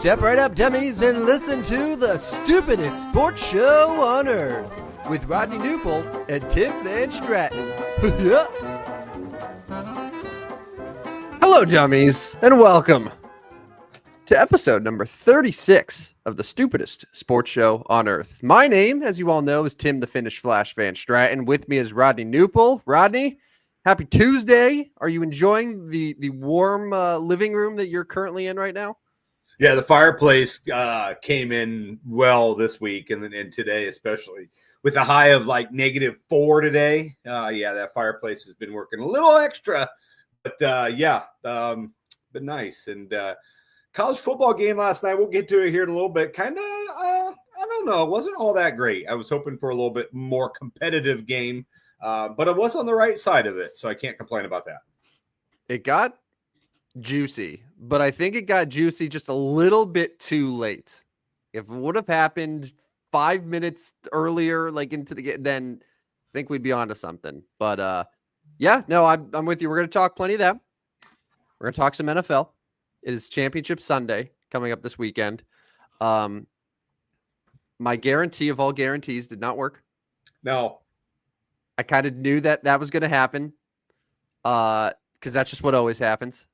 Step right up, dummies, and listen to the stupidest sports show on earth with Rodney Newpol and Tim Van Stratton. Hello, dummies, and welcome to episode number 36 of the stupidest sports show on earth. My name, as you all know, is Tim the Finnish Flash Van Stratton. With me is Rodney Newpol. Rodney, happy Tuesday. Are you enjoying the warm living room that you're currently in right now? Yeah, the fireplace came in well this week and today, especially with a high of like -4 today. Yeah, that fireplace has been working a little extra, but been nice. And college football game last night, we'll get to it here in a little bit. Kind of, I don't know, it wasn't all that great. I was hoping for a little bit more competitive game, but I was on the right side of it, so I can't complain about that. It got juicy, but I think it got juicy just a little bit too late. If it would have happened 5 minutes earlier, like into the game, then I think we'd be onto something. But yeah, no, I'm with you. We're going to talk plenty of that. We're going to talk some NFL. It is Championship Sunday coming up this weekend. My guarantee of all guarantees did not work. No, I kind of knew that was going to happen because that's just what always happens.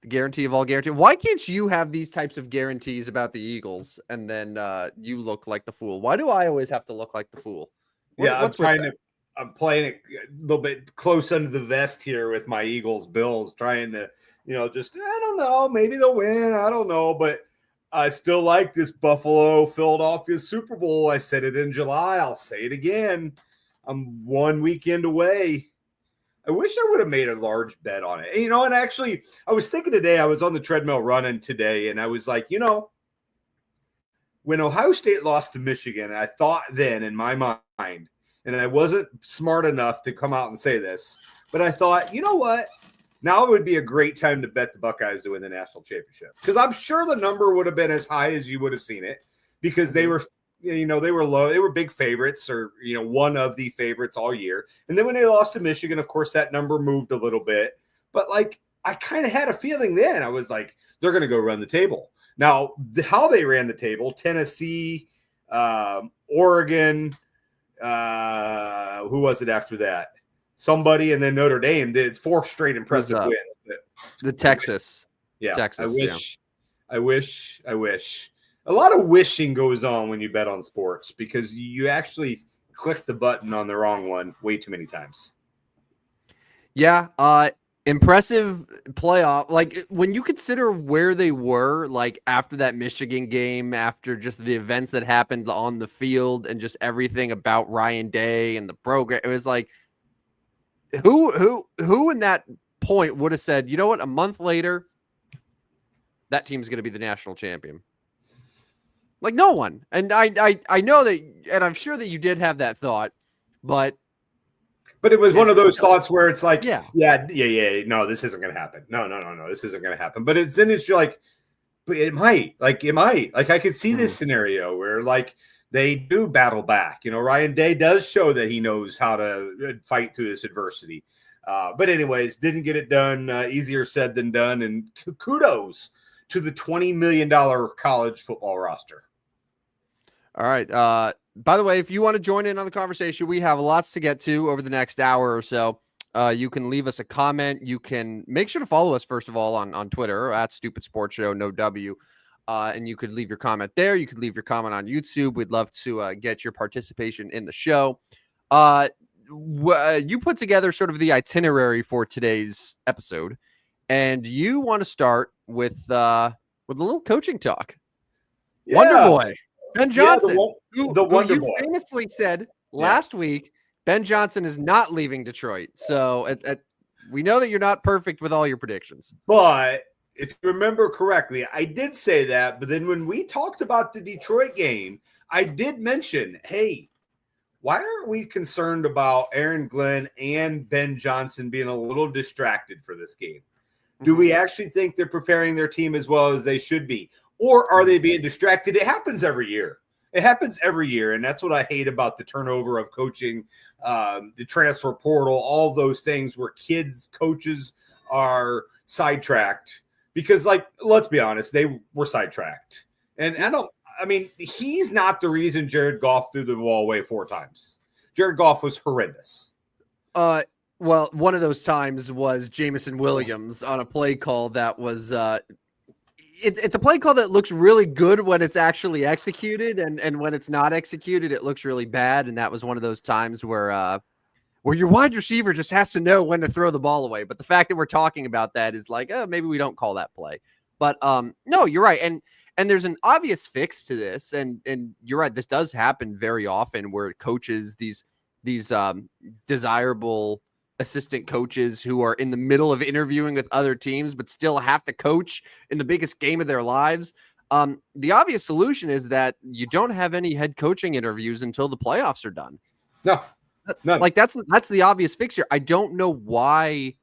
The guarantee of all guarantees. Why can't you have these types of guarantees about the Eagles and then you look like the fool? Why do I always have to look like the fool? I'm playing it a little bit close under the vest here with my Eagles Bills, trying to, just, I don't know, maybe they'll win. I don't know, but I still like this Buffalo Philadelphia Super Bowl. I said it in July. I'll say it again. I'm 1 weekend away. I wish I would have made a large bet on it. And actually, I was thinking today, I was on the treadmill running today, and I was like, when Ohio State lost to Michigan, I thought then in my mind, and I wasn't smart enough to come out and say this, but I thought, you know what? Now would be a great time to bet the Buckeyes to win the national championship. Because I'm sure the number would have been as high as you would have seen it because they were – they were low. They were big favorites or, one of the favorites all year. And then when they lost to Michigan, of course, that number moved a little bit. But, I kind of had a feling then. I was like, they're going to go run the table. Now, how they ran the table, Tennessee, Oregon, who was it after that? Somebody, and then Notre Dame did 4 straight impressive wins. The Texas. Yeah, Texas, I wish. A lot of wishing goes on when you bet on sports because you actually click the button on the wrong one way too many times. Yeah, impressive playoff. Like when you consider where they were, like after that Michigan game, after just the events that happened on the field and just everything about Ryan Day and the program, it was like who in that point would have said, you know what, a month later, that team's going to be the national champion. Like no one. And I know that, and I'm sure that you did have that thought, but it was one of those thoughts where it's like, yeah. No, this isn't going to happen. No, this isn't going to happen. But you're like, but it might. Like I could see this scenario where they do battle back. Ryan Day does show that he knows how to fight through this adversity. But anyways, didn't get it done. Easier said than done. And kudos to the $20 million college football roster. All right. By the way, if you want to join in on the conversation, we have lots to get to over the next hour or so. You can leave us a comment. You can make sure to follow us, first of all, on Twitter at Stupid Sports Show, no W. And you could leave your comment there. You could leave your comment on YouTube. We'd love to get your participation in the show. You put together sort of the itinerary for today's episode, and you want to start with a little coaching talk. Yeah. Wonder Boy. Ben Johnson, the Wonder you Boy. famously said last week, Ben Johnson is not leaving Detroit. So we know that you're not perfect with all your predictions. But if you remember correctly, I did say that. But then when we talked about the Detroit game, I did mention, hey, why aren't we concerned about Aaron Glenn and Ben Johnson being a little distracted for this game? Do we actually think they're preparing their team as well as they should be? Or are they being distracted? It happens every year. And that's what I hate about the turnover of coaching, the transfer portal, all those things where coaches are sidetracked because, like, let's be honest, they were sidetracked. And he's not the reason Jared Goff threw the ball away 4 times. Jared Goff was horrendous. Well, one of those times was Jameson Williams on a play call that was it's a play call that looks really good when it's actually executed, and when it's not executed, it looks really bad. And that was one of those times where your wide receiver just has to know when to throw the ball away. But the fact that we're talking about that is like, oh, maybe we don't call that play. But no, you're right. And there's an obvious fix to this. And you're right. This does happen very often where coaches, these desirable assistant coaches who are in the middle of interviewing with other teams, but still have to coach in the biggest game of their lives. The obvious solution is that you don't have any head coaching interviews until the playoffs are done. No. None. Like that's the obvious fix here. I don't know why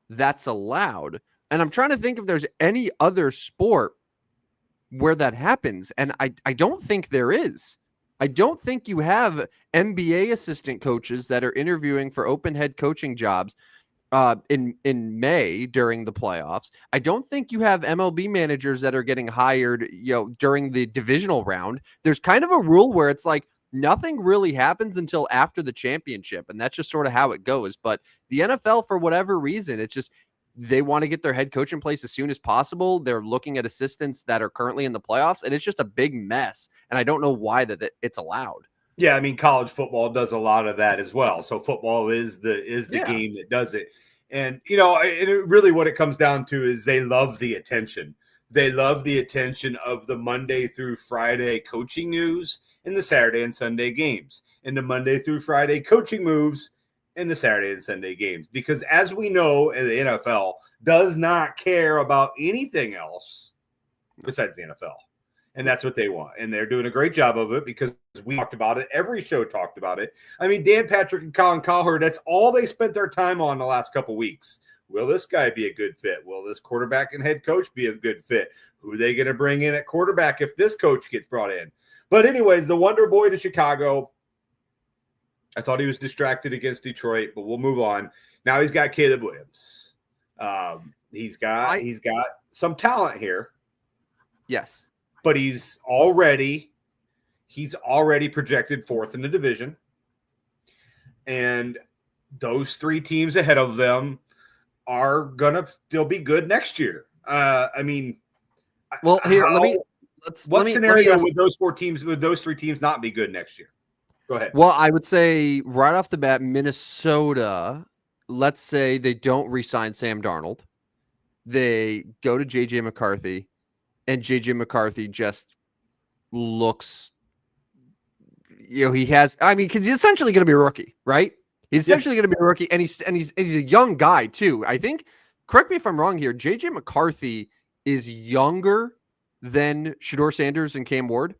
that's allowed. And I'm trying to think if there's any other sport where that happens. And I don't think there is. I don't think you have NBA assistant coaches that are interviewing for open head coaching jobs in May during the playoffs. I don't think you have MLB managers that are getting hired, during the divisional round. There's kind of a rule where it's like nothing really happens until after the championship, and that's just sort of how it goes. But the NFL, for whatever reason, it's just they want to get their head coach in place as soon as possible. They're looking at assistants that are currently in the playoffs, and it's just a big mess. And I don't know why that it's allowed. Yeah, I mean, college football does a lot of that as well. So football is the game that does it. And, really what it comes down to is they love the attention. They love the attention of the Monday through Friday coaching news and the Saturday and Sunday games, and the Monday through Friday coaching moves in the Saturday and Sunday games. Because as we know, the NFL does not care about anything else besides the NFL. And that's what they want. And they're doing a great job of it because we talked about it. Every show talked about it. I mean, Dan Patrick and Colin Cowherd, that's all they spent their time on the last couple weeks. Will this guy be a good fit? Will this quarterback and head coach be a good fit? Who are they going to bring in at quarterback if this coach gets brought in? But anyways, the Wonder Boy to Chicago, I thought he was distracted against Detroit, but we'll move on. Now he's got Caleb Williams. He's got some talent here. Yes. But he's already projected 4th in the division. And those 3 teams ahead of them are going to still be good next year. What scenario would those 3 teams not be good next year? Go ahead. Well, I would say right off the bat, Minnesota, let's say they don't re-sign Sam Darnold. They go to J.J. McCarthy, and J.J. McCarthy just looks, because he's essentially going to be a rookie, right? He's essentially going to be a rookie, and he's a young guy too. I think, correct me if I'm wrong here, J.J. McCarthy is younger than Shedeur Sanders and Cam Ward.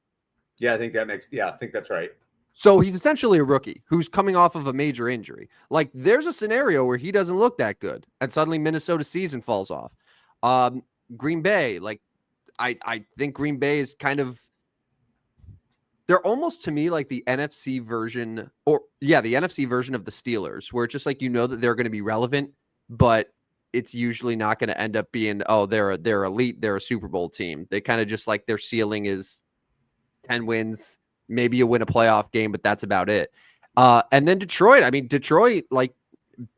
Yeah, I think that's right. So he's essentially a rookie who's coming off of a major injury. Like, there's a scenario where he doesn't look that good, and suddenly Minnesota's season falls off. Green Bay, like, I think Green Bay is kind of, they're almost to me like the NFC version of the Steelers, where it's just like, that they're going to be relevant, but it's usually not going to end up being, they're elite, they're a Super Bowl team. They kind of just like their ceiling is 10 wins. Maybe you win a playoff game, but that's about it. And then Detroit, like,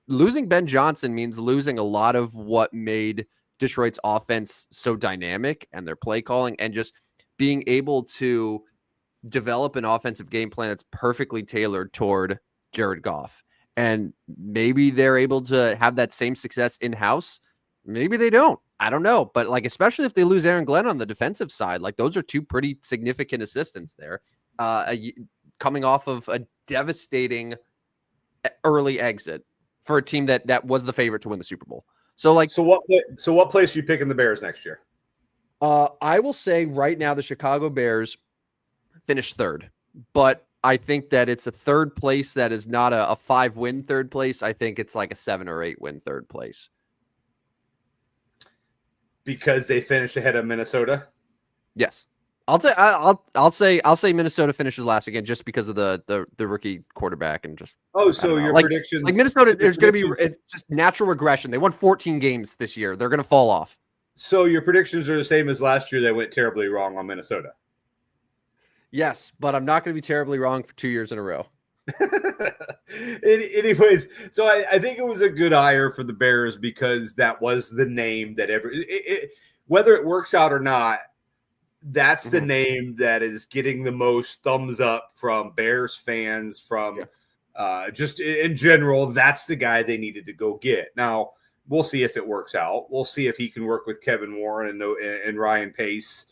losing Ben Johnson means losing a lot of what made Detroit's offense so dynamic, and their play calling, and just being able to develop an offensive game plan that's perfectly tailored toward Jared Goff. And maybe they're able to have that same success in-house. Maybe they don't. I don't know. But, like, especially if they lose Aaron Glenn on the defensive side, like, those are 2 pretty significant assistants there. Coming off of a devastating early exit for a team that was the favorite to win the Super Bowl. So what place are you picking the Bears next year? I will say right now the Chicago Bears finish 3rd, but I think that it's a 3rd place that is not a 5-win 3rd place. I think it's like a 7 or 8-win 3rd place. Because they finished ahead of Minnesota? Yes. I'll say Minnesota finishes last again just because of the rookie quarterback and just. Oh, so your prediction? Like Minnesota, there's going to be, it's just natural regression. They won 14 games this year. They're going to fall off. So your predictions are the same as last year that went terribly wrong on Minnesota. Yes, but I'm not going to be terribly wrong for 2 years in a row. Anyways, so I think it was a good hire for the Bears because that was the name that whether it works out or not, that's the name that is getting the most thumbs up from Bears fans, from just in general. That's the guy they needed to go get. Now, we'll see if it works out. We'll see if he can work with Kevin Warren and Ryan Pace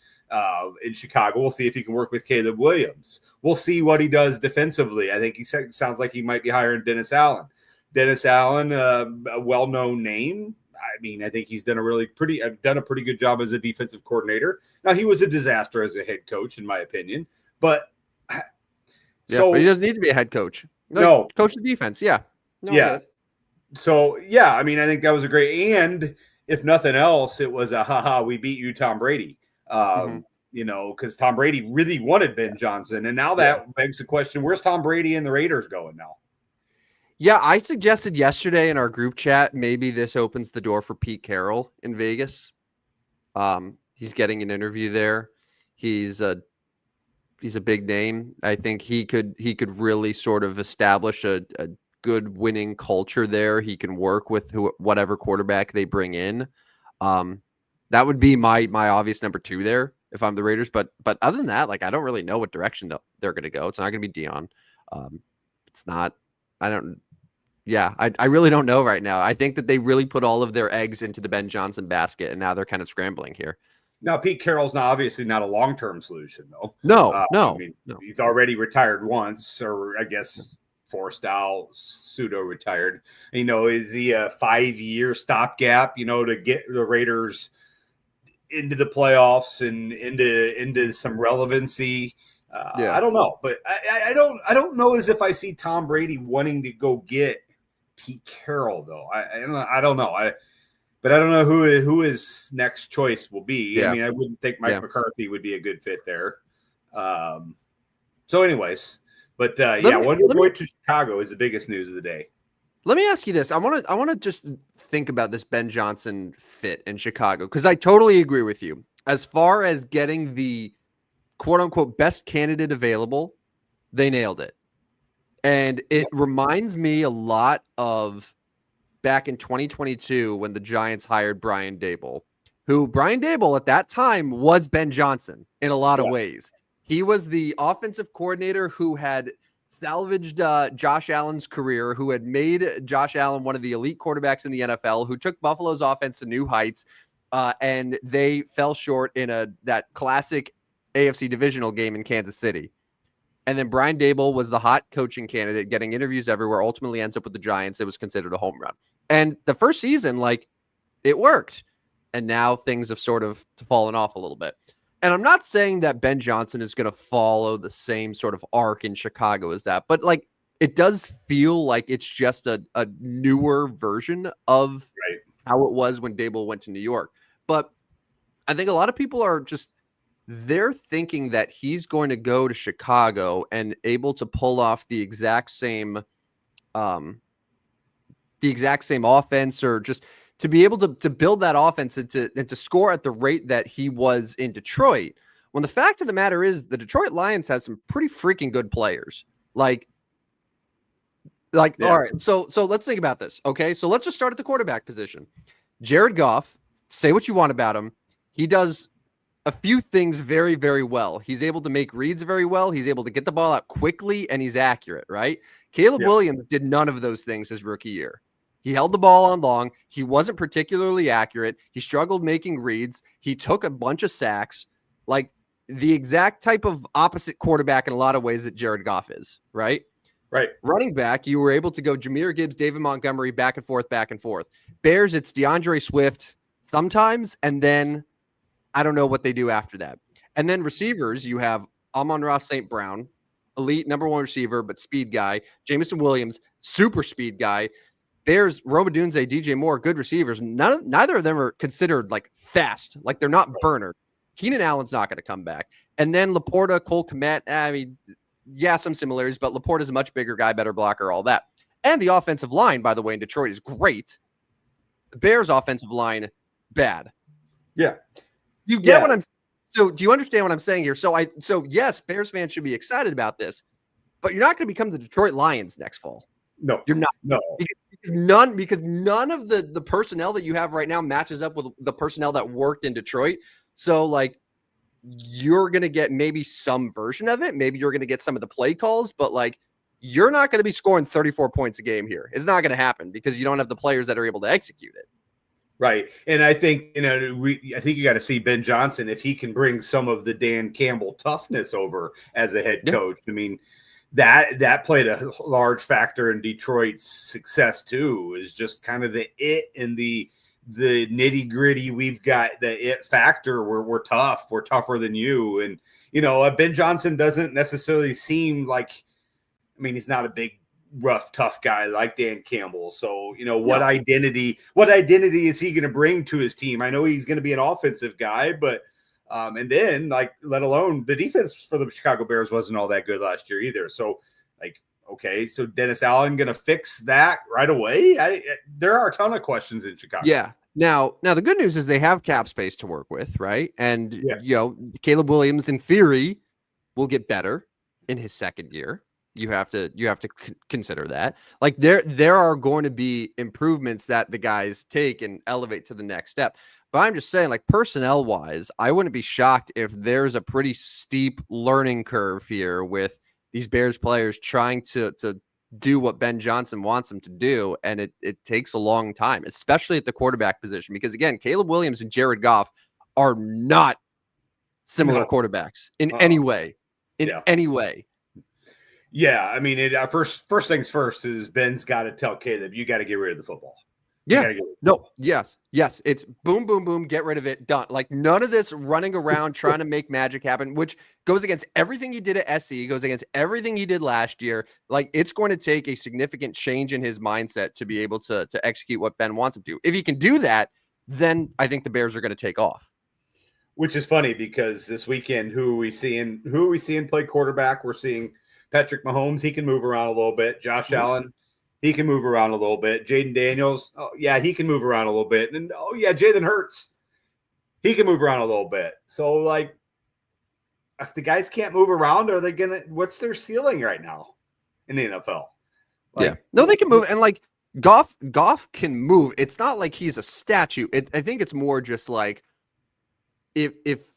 in Chicago. We'll see if he can work with Caleb Williams. We'll see what he does defensively. I think he sounds like he might be hiring Dennis Allen. Dennis Allen, a well-known name. I mean, I think he's done a pretty good job as a defensive coordinator. Now, he was a disaster as a head coach, in my opinion. But but he doesn't need to be a head coach. No, coach the defense. Yeah. No, yeah. So, yeah, I mean, I think that was a great, and if nothing else, it was we beat you, Tom Brady. Because Tom Brady really wanted Ben Johnson. And now that begs the question, where's Tom Brady and the Raiders going now? Yeah, I suggested yesterday in our group chat, maybe this opens the door for Pete Carroll in Vegas. He's getting an interview there. He's a big name. I think he could really sort of establish a good winning culture there. He can work with whatever quarterback they bring in. That would be my obvious number 2 there if I'm the Raiders. But other than that, like, I don't really know what direction they're going to go. It's not going to be Dion. It's not. I don't. Yeah, I really don't know right now. I think that they really put all of their eggs into the Ben Johnson basket, and now they're kind of scrambling here. Now, Pete Carroll's obviously not a long-term solution, though. No. I mean, he's already retired once, or I guess forced out, pseudo-retired. Is he a 5-year stopgap, to get the Raiders into the playoffs and into some relevancy? I don't know, but I don't know as if I see Tom Brady wanting to go get Pete Carroll, though. I don't know. But I don't know who his next choice will be. Yeah. I mean, I wouldn't think Mike McCarthy would be a good fit there. So, anyways, but Wonder Boy to Chicago is the biggest news of the day. Let me ask you this. I want to just think about this Ben Johnson fit in Chicago, because I totally agree with you. As far as getting the quote unquote best candidate available, they nailed it. And it reminds me a lot of back in 2022 when the Giants hired Brian Daboll, who Brian Daboll at that time was Ben Johnson in a lot of ways. He was the offensive coordinator who had salvaged Josh Allen's career, who had made Josh Allen one of the elite quarterbacks in the NFL, who took Buffalo's offense to new heights, and they fell short in that classic AFC divisional game in Kansas City. And then Brian Daboll was the hot coaching candidate, getting interviews everywhere, ultimately ends up with the Giants. It was considered a home run. And the first season, it worked. And now things have sort of fallen off a little bit. And I'm not saying that Ben Johnson is going to follow the same sort of arc in Chicago as that, but it does feel like it's just a newer version of how it was when Daboll went to New York. But I think a lot of people are they're thinking that he's going to go to Chicago and able to pull off the exact same offense, or just to be able to build that offense and to score at the rate that he was in Detroit. When the fact of the matter is the Detroit Lions has some pretty freaking good players. All right. So let's think about this. Okay. So let's just start at the quarterback position. Jared Goff, say what you want about him. He does a few things very, very well. He's able to make reads very well. He's able to get the ball out quickly, and he's accurate, right? Caleb Williams did none of those things his rookie year. He held the ball on long. He wasn't particularly accurate. He struggled making reads. He took a bunch of sacks, like the exact type of opposite quarterback in a lot of ways that Jared Goff is, right? Right. Running back, you were able to go Jahmyr Gibbs, David Montgomery, back and forth, back and forth. Bears, it's DeAndre Swift sometimes, and then I don't know what they do after that. And then receivers, you have Amon-Ra St. Brown, elite number 1 receiver, but speed guy. Jameson Williams, super speed guy. Bears, Rome Odunze, DJ Moore, good receivers. Neither of them are considered fast. They're not burner. Keenan Allen's not going to come back. And then Laporta, Cole Kmet, I mean, some similarities, but Laporta's a much bigger guy, better blocker, all that. And the offensive line, by the way, in Detroit is great. The Bears' offensive line, bad. Yeah. You get what I'm saying? So do you understand what I'm saying here? So yes, Bears fans should be excited about this, but you're not going to become the Detroit Lions next fall. No. You're not. No. Because none of the personnel that you have right now matches up with the personnel that worked in Detroit. So like you're going to get maybe some version of it. Maybe you're going to get some of the play calls, but like you're not going to be scoring 34 points a game here. It's not going to happen because you don't have the players that are able to execute it. Right. And I think, I think you got to see Ben Johnson if he can bring some of the Dan Campbell toughness over as a head coach. I mean, that played a large factor in Detroit's success too, is just kind of the it and the nitty gritty. We've got the it factor. We're tough. We're tougher than you. And, Ben Johnson doesn't necessarily seem like, he's not a big, rough, tough guy like Dan Campbell. So, what identity is he going to bring to his team? I know he's going to be an offensive guy, but and then like, let alone the defense for the Chicago Bears wasn't all that good last year either. So like, okay, so Dennis Allen going to fix that right away? There are a ton of questions in Chicago. Yeah. Now the good news is they have cap space to work with, right? And Caleb Williams in theory will get better in his second year. You have to consider that. Like there are going to be improvements that the guys take and elevate to the next step. But I'm just saying, like personnel wise, I wouldn't be shocked if there's a pretty steep learning curve here with these Bears players trying to do what Ben Johnson wants them to do. And it takes a long time, especially at the quarterback position, because again, Caleb Williams and Jared Goff are not similar quarterbacks in any way, any way. Yeah, first things first is Ben's got to tell Caleb, you got to get rid of the football. Yes. It's boom, boom, boom, get rid of it, done. Like none of this running around trying to make magic happen, which goes against everything he did at SC, goes against everything he did last year. Like it's going to take a significant change in his mindset to be able to execute what Ben wants him to. If he can do that, then I think the Bears are going to take off. Which is funny because this weekend, who are we seeing play quarterback? We're seeing Patrick Mahomes, he can move around a little bit. Josh Allen, he can move around a little bit. Jaden Daniels, he can move around a little bit. And Jalen Hurts, he can move around a little bit. So, like, if the guys can't move around, are they what's their ceiling right now in the NFL? No, they can move. And, like, Goff can move. It's not like he's a statue. I think it's more just like if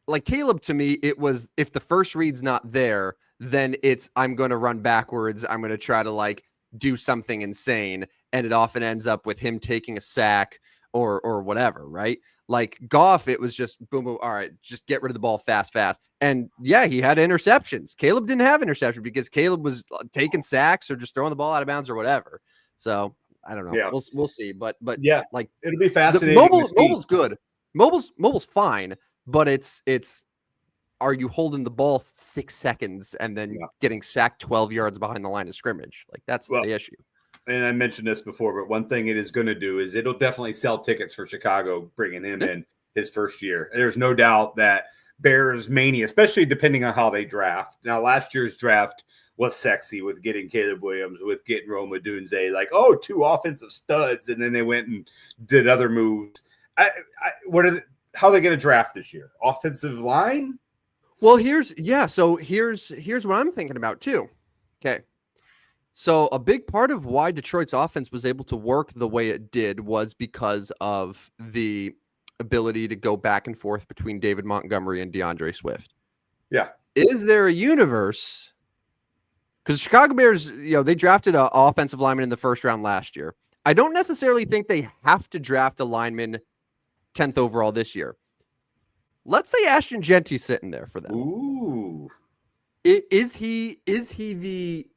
like Caleb, to me, it was if the first read's not there, then it's I'm going to run backwards. I'm going to try to like do something insane. And it often ends up with him taking a sack or whatever, right? Like Goff, it was just boom, boom. All right, just get rid of the ball fast. And yeah, he had interceptions. Caleb didn't have interceptions because Caleb was taking sacks or just throwing the ball out of bounds or whatever. So I don't know. Yeah. We'll see. But yeah, like it'll be fascinating. Mobile's good. Mobile's fine. But it's are you holding the ball 6 seconds and then getting sacked 12 yards behind the line of scrimmage? Like that's the issue. And I mentioned this before, but one thing it is going to do is it'll definitely sell tickets for Chicago bringing him in his first year. There's no doubt that Bears mania, especially depending on how they draft. Now, last year's draft was sexy with getting Caleb Williams, with getting Rome Odunze, like, 2 offensive studs, and then they went and did other moves. How are they going to draft this year? Offensive line? Well, here's what I'm thinking about too. Okay. So a big part of why Detroit's offense was able to work the way it did was because of the ability to go back and forth between David Montgomery and DeAndre Swift. Yeah. Is there a universe? Because Chicago Bears, they drafted an offensive lineman in the first round last year. I don't necessarily think they have to draft a lineman 10th overall this year. Let's say Ashton Genty's sitting there for them. Ooh. Is he the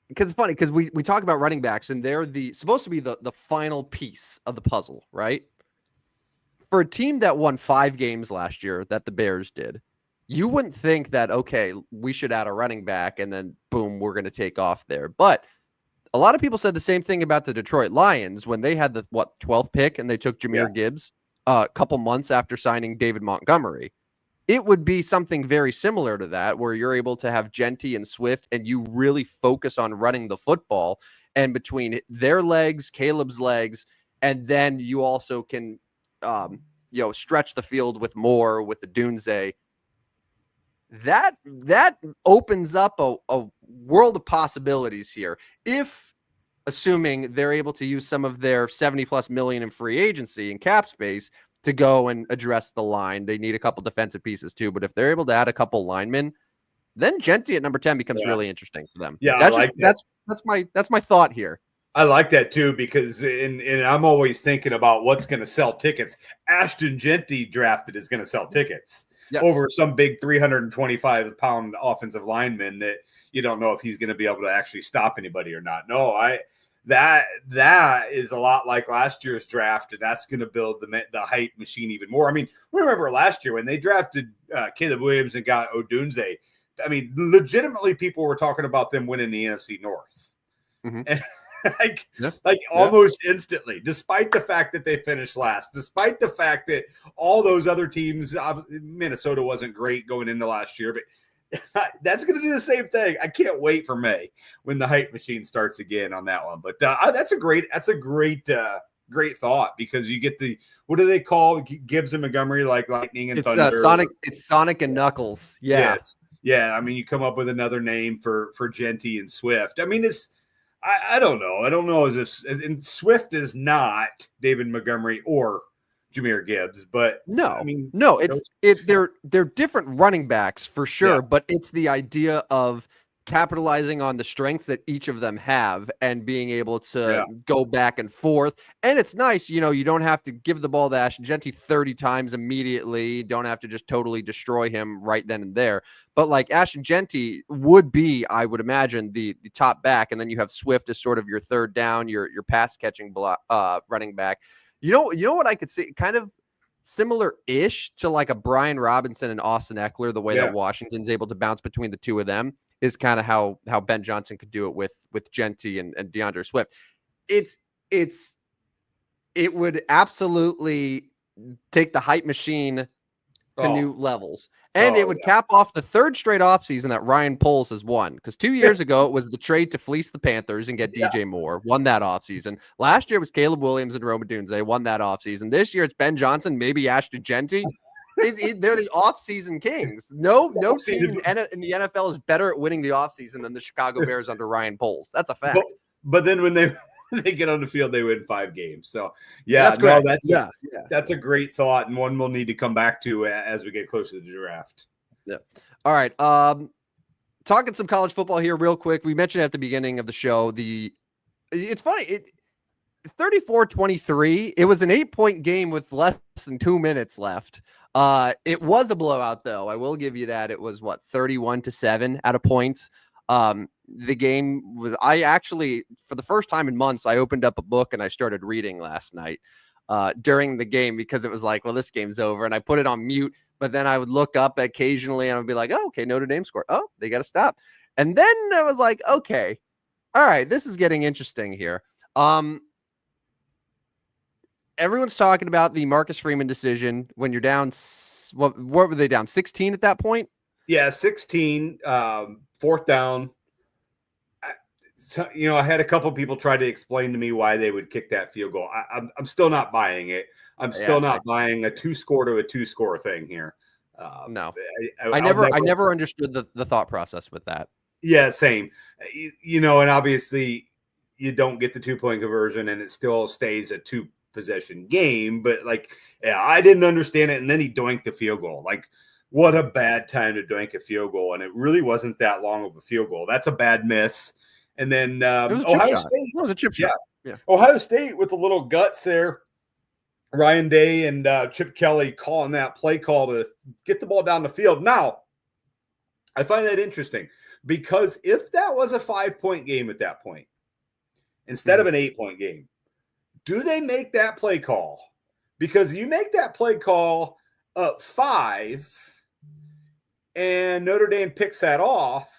because it's funny because we talk about running backs and they're supposed to be the final piece of the puzzle, right? For a team that won 5 games last year that the Bears did, you wouldn't think that, okay, we should add a running back and then boom, we're going to take off there. But a lot of people said the same thing about the Detroit Lions when they had the 12th pick and they took Jahmyr Gibbs a couple months after signing David Montgomery. It would be something very similar to that, where you're able to have Genty and Swift and you really focus on running the football, and between their legs, Caleb's legs, and then you also can, stretch the field with more with the Dunze. That opens up a world of possibilities here. If assuming they're able to use some of their 70 plus million in free agency and cap space to go and address the line, they need a couple defensive pieces too. But if they're able to add a couple linemen, then Genti at number 10 becomes really interesting for them. Yeah, That's I like just that. that's my thought here. I like that too, because I'm always thinking about what's going to sell tickets. Ashton Genty drafted is going to sell tickets over some big 325-pound offensive lineman that you don't know if he's going to be able to actually stop anybody or not. No, that is a lot like last year's draft, and that's going to build the height machine even more. I mean, remember last year when they drafted Caleb Williams and got Odunze. I mean, legitimately, people were talking about them winning the NFC North. Mm-hmm. And, almost instantly, despite the fact that they finished last, despite the fact that all those other teams, Minnesota wasn't great going into last year, but that's going to do the same thing. I can't wait for May when the hype machine starts again on that one. But that's a great thought, because you get what do they call Gibbs and Montgomery, like lightning and thunder? It's Sonic and Knuckles. Yeah. Yes. Yeah. I mean, you come up with another name for Genty and Swift. I mean, I don't know. I don't know and Swift is not David Montgomery or Jahmyr Gibbs, but they're different running backs for sure, but it's the idea of capitalizing on the strengths that each of them have and being able to go back and forth. And it's nice, you don't have to give the ball to Ashton Genty 30 times immediately. You don't have to just totally destroy him right then and there. But like Ashton Genty would be, I would imagine, the top back, and then you have Swift as sort of your third down, your pass catching running back. You know what I could see, kind of similar-ish to like a Brian Robinson and Austin Eckler, the way that Washington's able to bounce between the two of them is kind of how Ben Johnson could do it with Genty and DeAndre Swift. It would absolutely take the hype machine to new levels. And it would cap off the third straight offseason that Ryan Poles has won. Because 2 years ago, it was the trade to fleece the Panthers and get DJ Moore, won that offseason. Last year, it was Caleb Williams and Rome Odunze, won that offseason. This year, it's Ben Johnson, maybe Ashton Genty. They're the offseason kings. No team in the NFL is better at winning the offseason than the Chicago Bears under Ryan Poles. That's a fact. But then when they get on the field, they win 5 games. So that's great. That's a great thought, and one we'll need to come back to as we get closer to the draft. Yeah. All right. Talking some college football here real quick. We mentioned at the beginning of the show, it's funny. 34-23. It was an 8-point game with less than 2 minutes left. It was a blowout, though. I will give you that. It was 31-7 at a point. The game was, I actually, for the first time in months, I opened up a book and I started reading last night during the game, because it was like, well, this game's over. And I put it on mute, but then I would look up occasionally and I would be like, oh, okay, Notre Dame scored. Oh, they got to stop. And then I was like, okay, all right, this is getting interesting here. Everyone's talking about the Marcus Freeman decision when you're down. What were they down? 16 at that point? Yeah, 16, 4th down. I had a couple people try to explain to me why they would kick that field goal. I'm still not buying it. I'm still not buying a 2-score to a 2-score thing here. No, I never understood the thought process with that. Yeah, same. And obviously you don't get the 2-point conversion, and it still stays a 2-possession game. But I didn't understand it. And then he doinked the field goal. What a bad time to doink a field goal. And it really wasn't that long of a field goal. That's a bad miss. And then Ohio State. It was a chip shot. Yeah. Ohio State with a little guts there. Ryan Day and Chip Kelly calling that play call to get the ball down the field. Now, I find that interesting, because if that was a 5-point game at that point, instead of an 8-point game, do they make that play call? Because you make that play call up 5 and Notre Dame picks that off.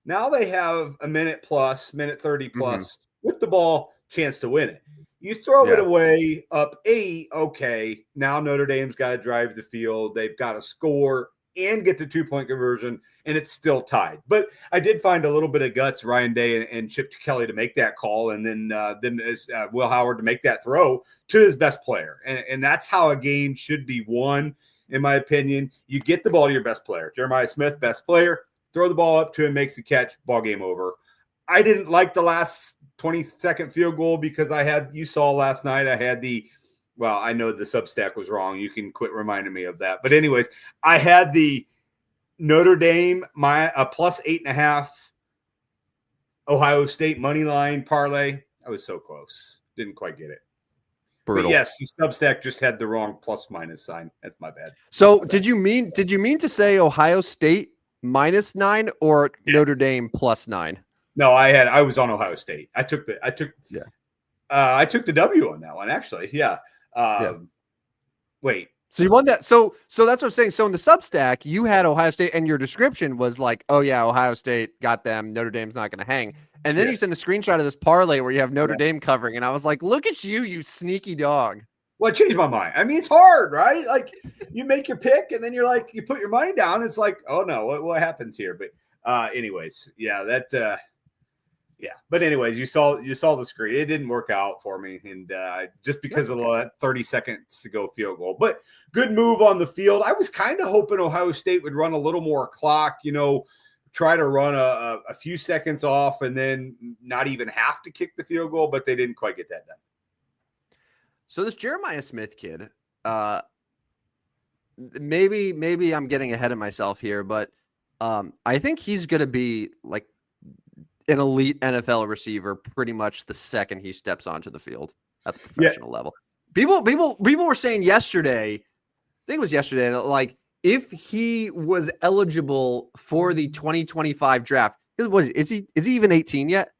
Now they have a minute 30 plus with the ball, chance to win it. You throw it away up 8. Okay, now Notre Dame's got to drive the field. They've got to score and get the 2-point conversion, and it's still tied. But I did find a little bit of guts, Ryan Day and Chip Kelly, to make that call, and then Will Howard to make that throw to his best player. And that's how a game should be won, in my opinion. You get the ball to your best player. Jeremiah Smith, best player, throw the ball up to him, makes the catch, ball game over. I didn't like the last 20-second field goal because you saw last night, I had I know the Substack was wrong. You can quit reminding me of that. But anyways, I had the Notre Dame, plus 8.5 Ohio State money line parlay. I was so close. Didn't quite get it. Brutal. But yes, the Substack just had the wrong plus minus sign. That's my bad. So did you mean to say Ohio State -9 or Notre Dame +9? No, I was on Ohio State. I took the W on that one, actually. Yeah. Wait. So you won that. So that's what I'm saying. So in the Substack, you had Ohio State, and your description was like, "Oh yeah, Ohio State got them. Notre Dame's not going to hang." And then you send the screenshot of this parlay where you have Notre Dame covering, and I was like, "Look at you, you sneaky dog." Well, I changed my mind. I mean, it's hard, right? Like, you make your pick, and then you're like, you put your money down. It's like, oh no, what happens here? But anyways, But anyways, you saw the screen. It didn't work out for me, and just because of the 30 seconds to go field goal. But good move on the field. I was kind of hoping Ohio State would run a little more clock, try to run a few seconds off and then not even have to kick the field goal, but they didn't quite get that done. So this Jeremiah Smith kid, maybe I'm getting ahead of myself here, but I think he's going to be like an elite NFL receiver pretty much the second he steps onto the field at the professional level. People were saying yesterday, I think it was yesterday, that like if he was eligible for the 2025 draft, is he even 18 yet?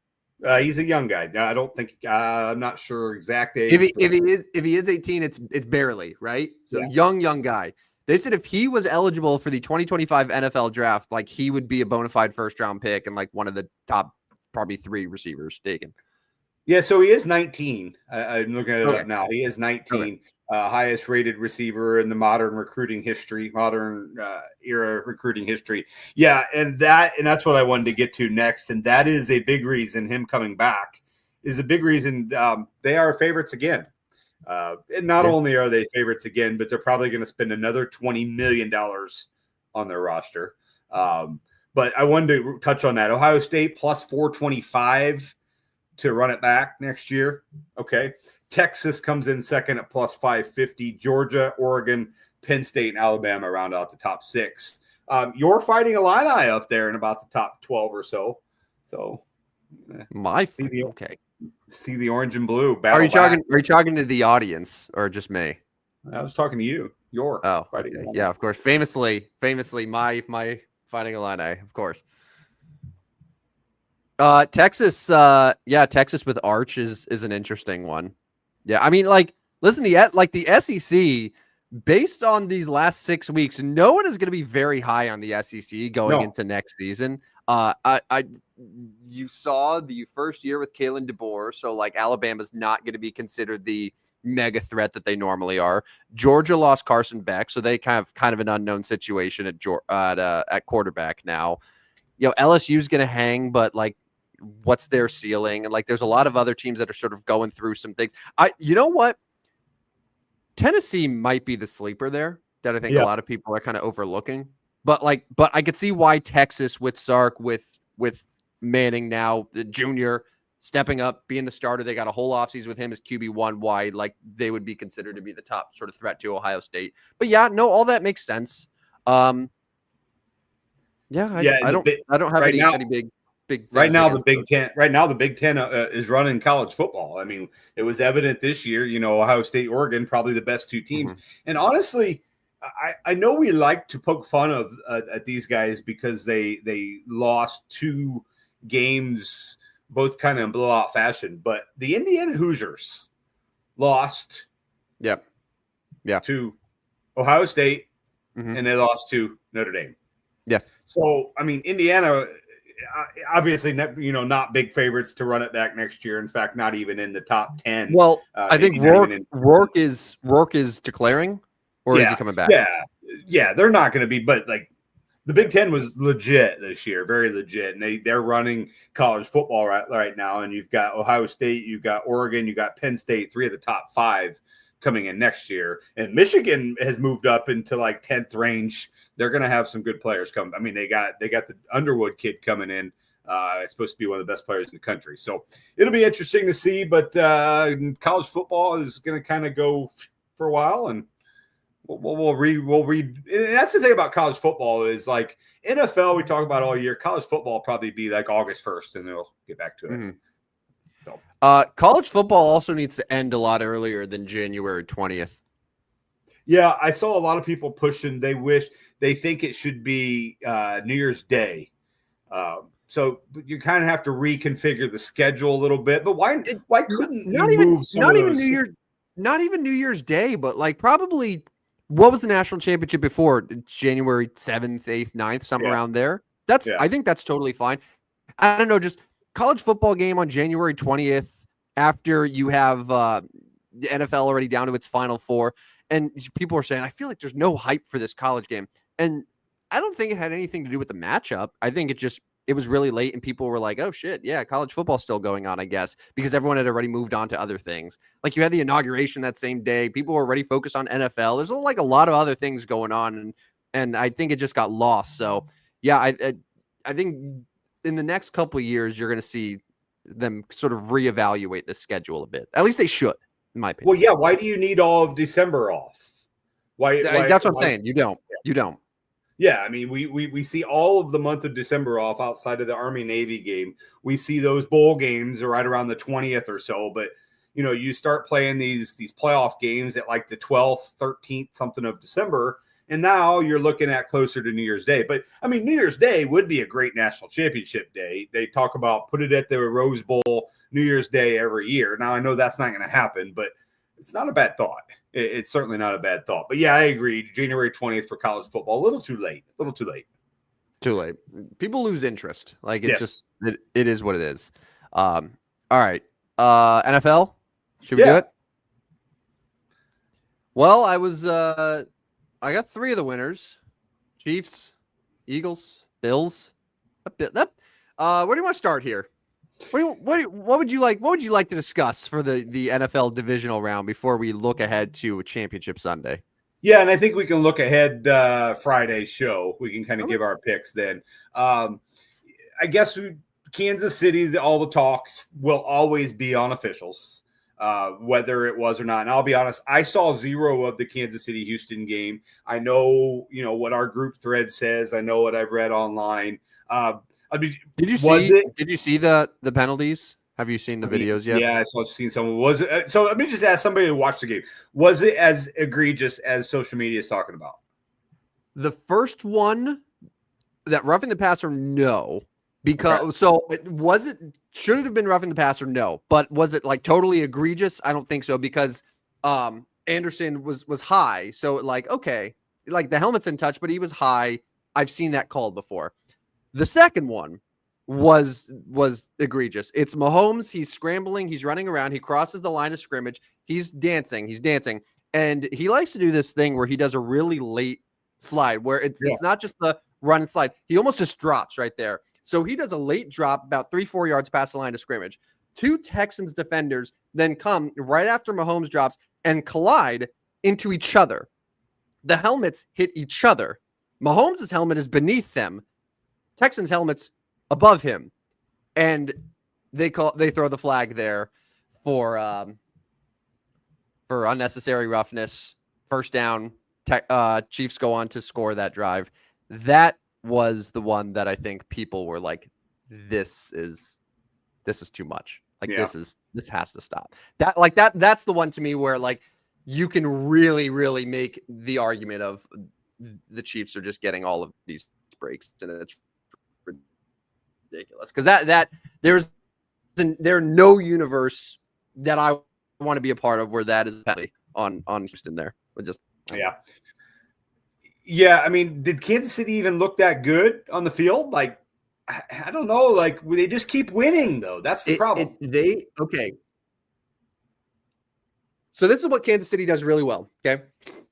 He's a young guy. I don't think I'm not sure exact age. If he is 18, it's barely, right? So young guy. They said if he was eligible for the 2025 NFL draft, like he would be a bona fide first round pick and like one of the top probably 3 receivers taken. Yeah, so he is 19. I'm looking at it up now. He is 19, okay. Highest rated receiver in the modern era recruiting history. Yeah, and that's what I wanted to get to next. And that is a big reason him coming back is a big reason they are favorites again. And not only are they favorites again, but they're probably going to spend another $20 million on their roster. But I wanted to touch on that. Ohio State plus 425 to run it back next year. Okay. Texas comes in second at plus 550. Georgia, Oregon, Penn State, and Alabama round out the top 6. You're fighting Illini up there in about the top 12 or so. So see the orange and blue. Are you talking to the audience or just me? I was talking to you. Okay. Yeah, of course. Famously, my fighting Illini, of course. Texas with Arch is an interesting one. Yeah, I mean, like, listen, the SEC, based on these last 6 weeks, no one is going to be very high on the SEC going into next season. You saw the first year with Kalen DeBoer, so like Alabama's not going to be considered the mega threat that they normally are. Georgia lost Carson Beck, so they kind of an unknown situation at quarterback now. LSU's going to hang, but like, what's their ceiling? And like, there's a lot of other teams that are sort of going through some things. You know what? Tennessee might be the sleeper there that I think a lot of people are kind of overlooking. But I could see why Texas with Sark, with Manning now, the junior stepping up, being the starter. They got a whole offseason with him as QB1 wide. Like, they would be considered to be the top sort of threat to Ohio State. But all that makes sense. I don't have any big. Right now, the Big Ten. Right now, the Big Ten is running college football. I mean, it was evident this year. Ohio State, Oregon, probably the best 2 teams. Mm-hmm. And honestly, I know we like to poke fun of at these guys because they lost 2 games, both kind of in blowout fashion. But the Indiana Hoosiers lost, to Ohio State, and they lost to Notre Dame. Yeah. So I mean, Indiana. Obviously, not big favorites to run it back next year. In fact, not even in the top 10. Well, I think Rourke is declaring, or is he coming back? Yeah, they're not going to be, but like the Big Ten was legit this year, very legit, and they're running college football right now. And you've got Ohio State, you've got Oregon, you got Penn State, 3 of the top 5 coming in next year, and Michigan has moved up into like 10th range. They're going to have some good players come. I mean, they got the Underwood kid coming in. It's supposed to be one of the best players in the country, so it'll be interesting to see. But college football is going to kind of go for a while, and we'll read. And that's the thing about college football is like NFL we talk about all year. College football will probably be like August 1st, and they'll get back to it. Mm-hmm. So college football also needs to end a lot earlier than January 20th. Yeah, I saw a lot of people pushing. They think it should be New Year's Day. So you kind of have to reconfigure the schedule a little bit. But why couldn't you move some of those? Not even New Year's Day, but like probably. What was the national championship before? January 7th, 8th, 9th, something around there. I think that's totally fine. I don't know, just college football game on January 20th after you have the NFL already down to its final 4. And people are saying, I feel like there's no hype for this college game. And I don't think it had anything to do with the matchup. I think it was really late and people were like, oh shit, yeah, college football's still going on, I guess, because everyone had already moved on to other things. Like you had the inauguration that same day. People were already focused on NFL. There's like a lot of other things going on. And I think it just got lost. So yeah, I think in the next couple of years, you're going to see them sort of reevaluate the schedule a bit. At least they should, in my opinion. Well, yeah. Why do you need all of December off? Why that's what I'm saying. You don't. Yeah, I mean, we see all of the month of December off outside of the Army-Navy game. We see those bowl games right around the 20th or so. But, you start playing these playoff games at like the 12th, 13th, something of December. And now you're looking at closer to New Year's Day. But, I mean, New Year's Day would be a great national championship day. They talk about put it at the Rose Bowl New Year's Day every year. Now, I know that's not going to happen, but it's not a bad thought. It's certainly not a bad thought. But yeah, I agree. January 20th for college football, a little too late. Too late. People lose interest. Like it is what it is. All right. NFL. Should we do it? Well, I got 3 of the winners. Chiefs, Eagles, Bills. Where do you want to start here? What would you like to discuss for the NFL divisional round before we look ahead to Championship Sunday? Yeah, and I think we can look ahead Friday's show. We can kind of give our picks then. I guess Kansas City, all the talks will always be on officials, whether it was or not. And I'll be honest, I saw 0 of the Kansas City-Houston game. I know, what our group thread says. I know what I've read online. Did you see the penalties? Have you seen the videos yet? Yeah, I've seen some. Was it? So let me just ask somebody who watched the game. Was it as egregious as social media is talking about? The first one, that roughing the passer, no. Because should it have been roughing the passer? No. But was it like totally egregious? I don't think so, because Anderson was high. So like, okay, like the helmet's in touch, but he was high. I've seen that called before. The second one was egregious. It's Mahomes. He's scrambling. He's running around. He crosses the line of scrimmage. He's dancing. And he likes to do this thing where he does a really late slide where it's not just the run and slide. He almost just drops right there. So he does a late drop about 3-4 yards past the line of scrimmage. 2 Texans defenders then come right after Mahomes drops and collide into each other. The helmets hit each other. Mahomes' helmet is beneath them. Texans' helmets above him, and they throw the flag there for unnecessary roughness. First down. Chiefs go on to score that drive. That was the one that I think people were like, "This is too much. Like this has to stop." That's the one to me where like you can really, really make the argument of the Chiefs are just getting all of these breaks, and it's ridiculous because there's no universe that I want to be a part of where that is on Houston there. Yeah. I mean, did Kansas City even look that good on the field? Like, I don't know. Like, they just keep winning though. That's the problem. So this is what Kansas City does really well. Okay.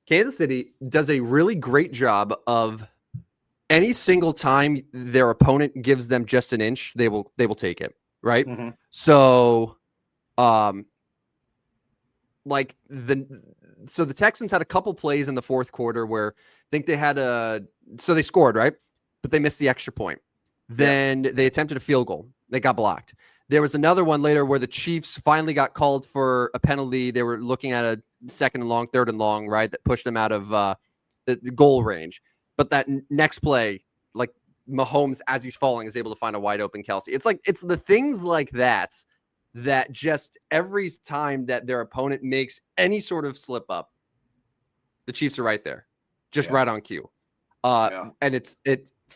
Kansas City does a really great job of any single time their opponent gives them just an inch, they will take it, right? Mm-hmm. So, like the Texans had a couple plays in the fourth quarter where I think they had so they scored, right? But they missed the extra point. Then they attempted a field goal. They got blocked. There was another one later where the Chiefs finally got called for a penalty. They were looking at a second and long, third and long, right? That pushed them out of the goal range. But that next play, like Mahomes, as he's falling, is able to find a wide open Kelsey. It's the things like that just every time that their opponent makes any sort of slip up, the Chiefs are right there, just right on cue. And it's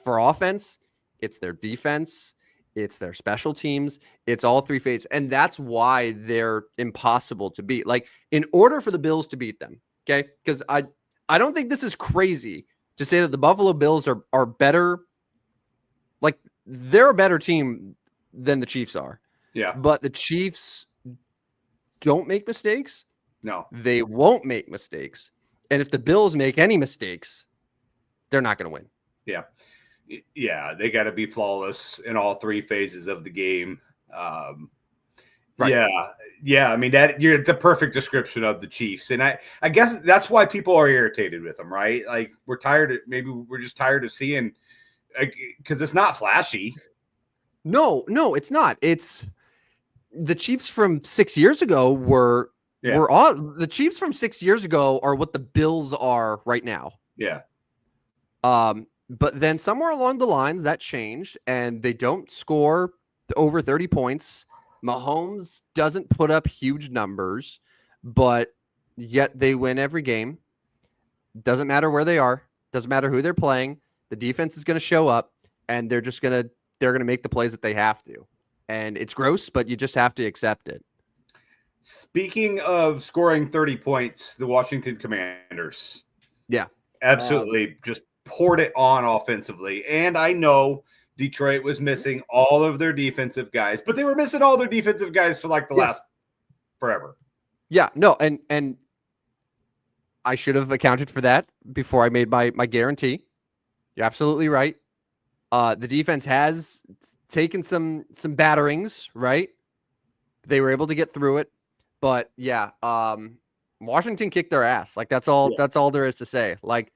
for offense, it's their defense, it's their special teams, it's all three phases, and that's why they're impossible to beat. Like, in order for the Bills to beat them, okay, because I don't think this is crazy to say that the Buffalo Bills are better. Like, they're a better team than the Chiefs are. Yeah. But the Chiefs don't make mistakes. No. They won't make mistakes. And if the Bills make any mistakes, they're not going to win. Yeah. Yeah, they got to be flawless in all three phases of the game. Right. Yeah. I mean, you're the perfect description of the Chiefs, and I guess that's why people are irritated with them, right? Like, we're tired. Maybe we're just tired of seeing, because it's not flashy. No, it's not. It's the Chiefs from 6 years ago were all the Chiefs from 6 years ago are what the Bills are right now. Yeah. But then somewhere along the lines that changed, and they don't score over 30 points. Mahomes doesn't put up huge numbers, but yet they win every game. Doesn't matter where they are. Doesn't matter who they're playing. The defense is going to show up, and they're going to make the plays that they have to. And it's gross, but you just have to accept it. Speaking of scoring 30 points, the Washington Commanders. Yeah. Absolutely just poured it on offensively. And I know Detroit was missing all of their defensive guys, but they were missing all their defensive guys for like the last forever. Yeah, no, and I should have accounted for that before I made my guarantee. You're absolutely right. The defense has taken some batterings, right? They were able to get through it, but Washington kicked their ass. Like, that's all. Yeah. That's all there is to say. Like,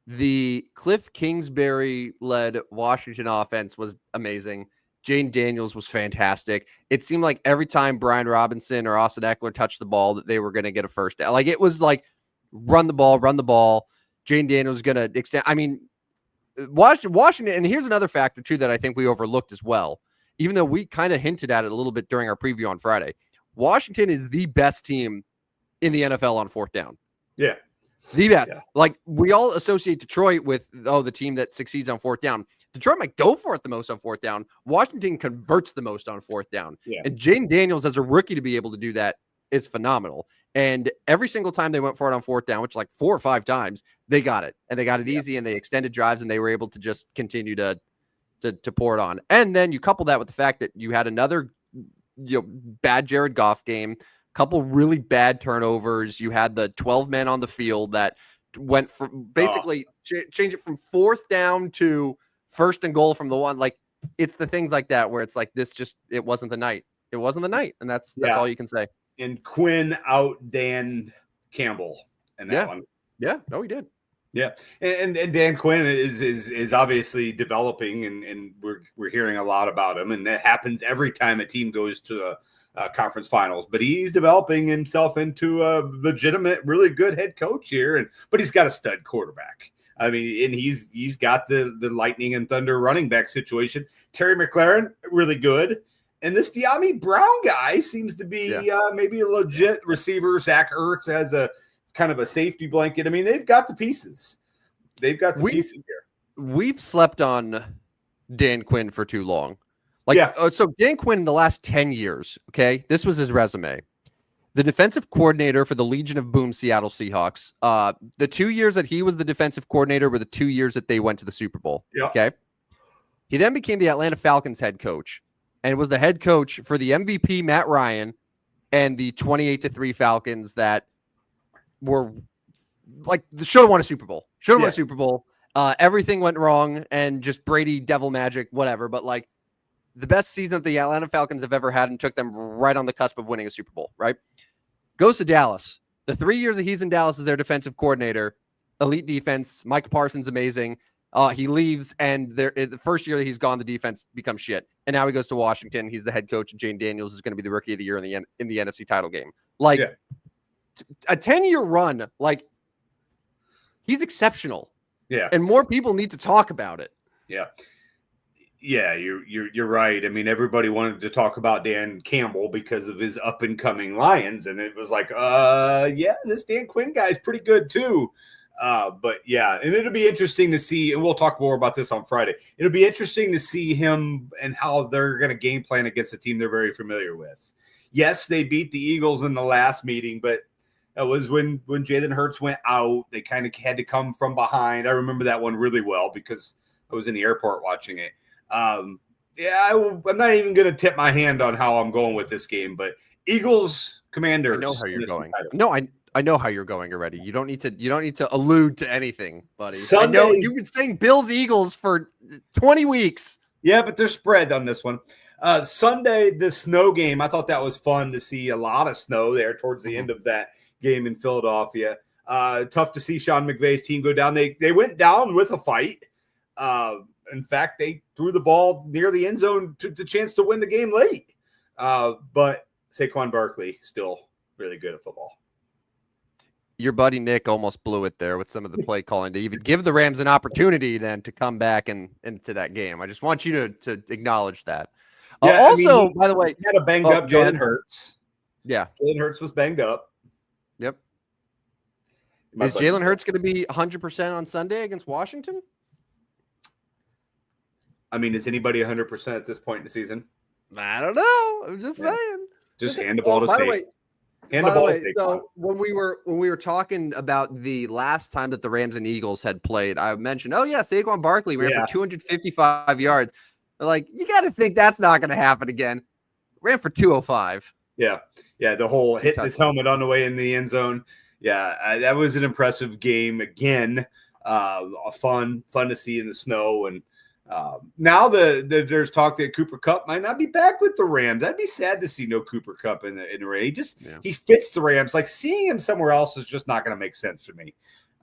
the Cliff Kingsbury led Washington offense was amazing. Jane Daniels was fantastic. It seemed like every time Brian Robinson or Austin Eckler touched the ball that they were going to get a first down. Like, it was like run the ball. Jane Daniels going to extend. I mean, Washington, and here's another factor too that I think we overlooked as well, even though we kind of hinted at it a little bit during our preview on Friday. Washington is the best team in the NFL on fourth down. Yeah. The best. Yeah. Like, we all associate Detroit with, the team that succeeds on fourth down. Detroit might go for it the most on fourth down. Washington converts the most on fourth down. Yeah. And Jane Daniels, as a rookie, to be able to do that is phenomenal. And every single time they went for it on fourth down, which like 4 or 5 times, they got it. And they got it easy, and they extended drives, and they were able to just continue to pour it on. And then you couple that with the fact that you had another bad Jared Goff game, couple really bad turnovers. You had the 12 men on the field that went from basically change it from fourth down to first and goal from the one. Like, it's the things like that where it's like, it wasn't the night. It wasn't the night. And that's all you can say. And Quinn out Dan Campbell in that one. Yeah. No, he did. Yeah. And Dan Quinn is obviously developing, and we're hearing a lot about him. And that happens every time a team goes to a conference finals, but he's developing himself into a legitimate, really good head coach here. But he's got a stud quarterback. I mean, and he's got the lightning and thunder running back situation. Terry McLaurin, really good. And this De'Ami Brown guy seems to be maybe a legit receiver. Zach Ertz as a kind of a safety blanket. I mean, they've got the pieces. They've got the pieces here. We've slept on Dan Quinn for too long. So Dan Quinn in the last 10 years, okay, this was his resume. The defensive coordinator for the Legion of Boom Seattle Seahawks. The 2 years that he was the defensive coordinator were the 2 years that they went to the Super Bowl. Yeah. Okay. He then became the Atlanta Falcons head coach and was the head coach for the MVP Matt Ryan and the 28-3 Falcons that were like should have won a Super Bowl. Should have won Yeah. a Super Bowl. Everything went wrong and just Brady devil magic, whatever. But like the best season that the Atlanta Falcons have ever had and took them right on the cusp of winning a Super Bowl, right? Goes to Dallas. The 3 years that he's in Dallas as their defensive coordinator, elite defense. Micah Parsons, amazing. He leaves, and the first year that he's gone, the defense becomes shit. And now he goes to Washington. He's the head coach, and Jane Daniels is going to be the rookie of the year in the NFC title game. Like a 10-year run, like he's exceptional. Yeah, and more people need to talk about it. Yeah. Yeah, you're right. I mean, everybody wanted to talk about Dan Campbell because of his up and coming Lions, and it was like, yeah, this Dan Quinn guy is pretty good too. But yeah, and it'll be interesting to see, and we'll talk more about this on Friday. It'll be interesting to see him and how they're going to game plan against a team they're very familiar with. Yes, they beat the Eagles in the last meeting, but that was when Jalen Hurts went out. They kind of had to come from behind. I remember that one really well because I was in the airport watching it. I'm not even going to tip my hand on how I'm going with this game, but Eagles, Commanders. I know how you're going. No, I know how you're going already. You don't need to allude to anything, buddy. I know you've been saying Bills Eagles for 20 weeks. Yeah, but there's spread on this one. Sunday, the snow game. I thought that was fun to see a lot of snow there towards the end of that game in Philadelphia. Tough to see Sean McVay's team go down. They went down with a fight. In fact, they threw the ball near the end zone to the chance to win the game late. But Saquon Barkley still really good at football. Your buddy Nick almost blew it there with some of the play calling to even give the Rams an opportunity then to come back into that game. I just want you to acknowledge that. Yeah, by the way, he had a banged up Jalen Hurts. Yeah. Jalen Hurts was banged up. Yep. Is Jalen Hurts going to be 100% on Sunday against Washington? I mean, is anybody 100% at this point in the season? I don't know. I'm just saying. Just hand the ball to Saquon. Hand the ball to Saquon. So when we were talking about the last time that the Rams and Eagles had played, I mentioned, Saquon Barkley ran for 255 yards. Like, you got to think that's not going to happen again. Ran for 205. Yeah. The whole hitting his helmet on the way in the end zone. Yeah, that was an impressive game again. Fun to see in the snow. And now there's talk that Cooper Kupp might not be back with the Rams. I'd be sad to see no Cooper Kupp in the Rams. He fits the Rams. Like, seeing him somewhere else is just not going to make sense to me.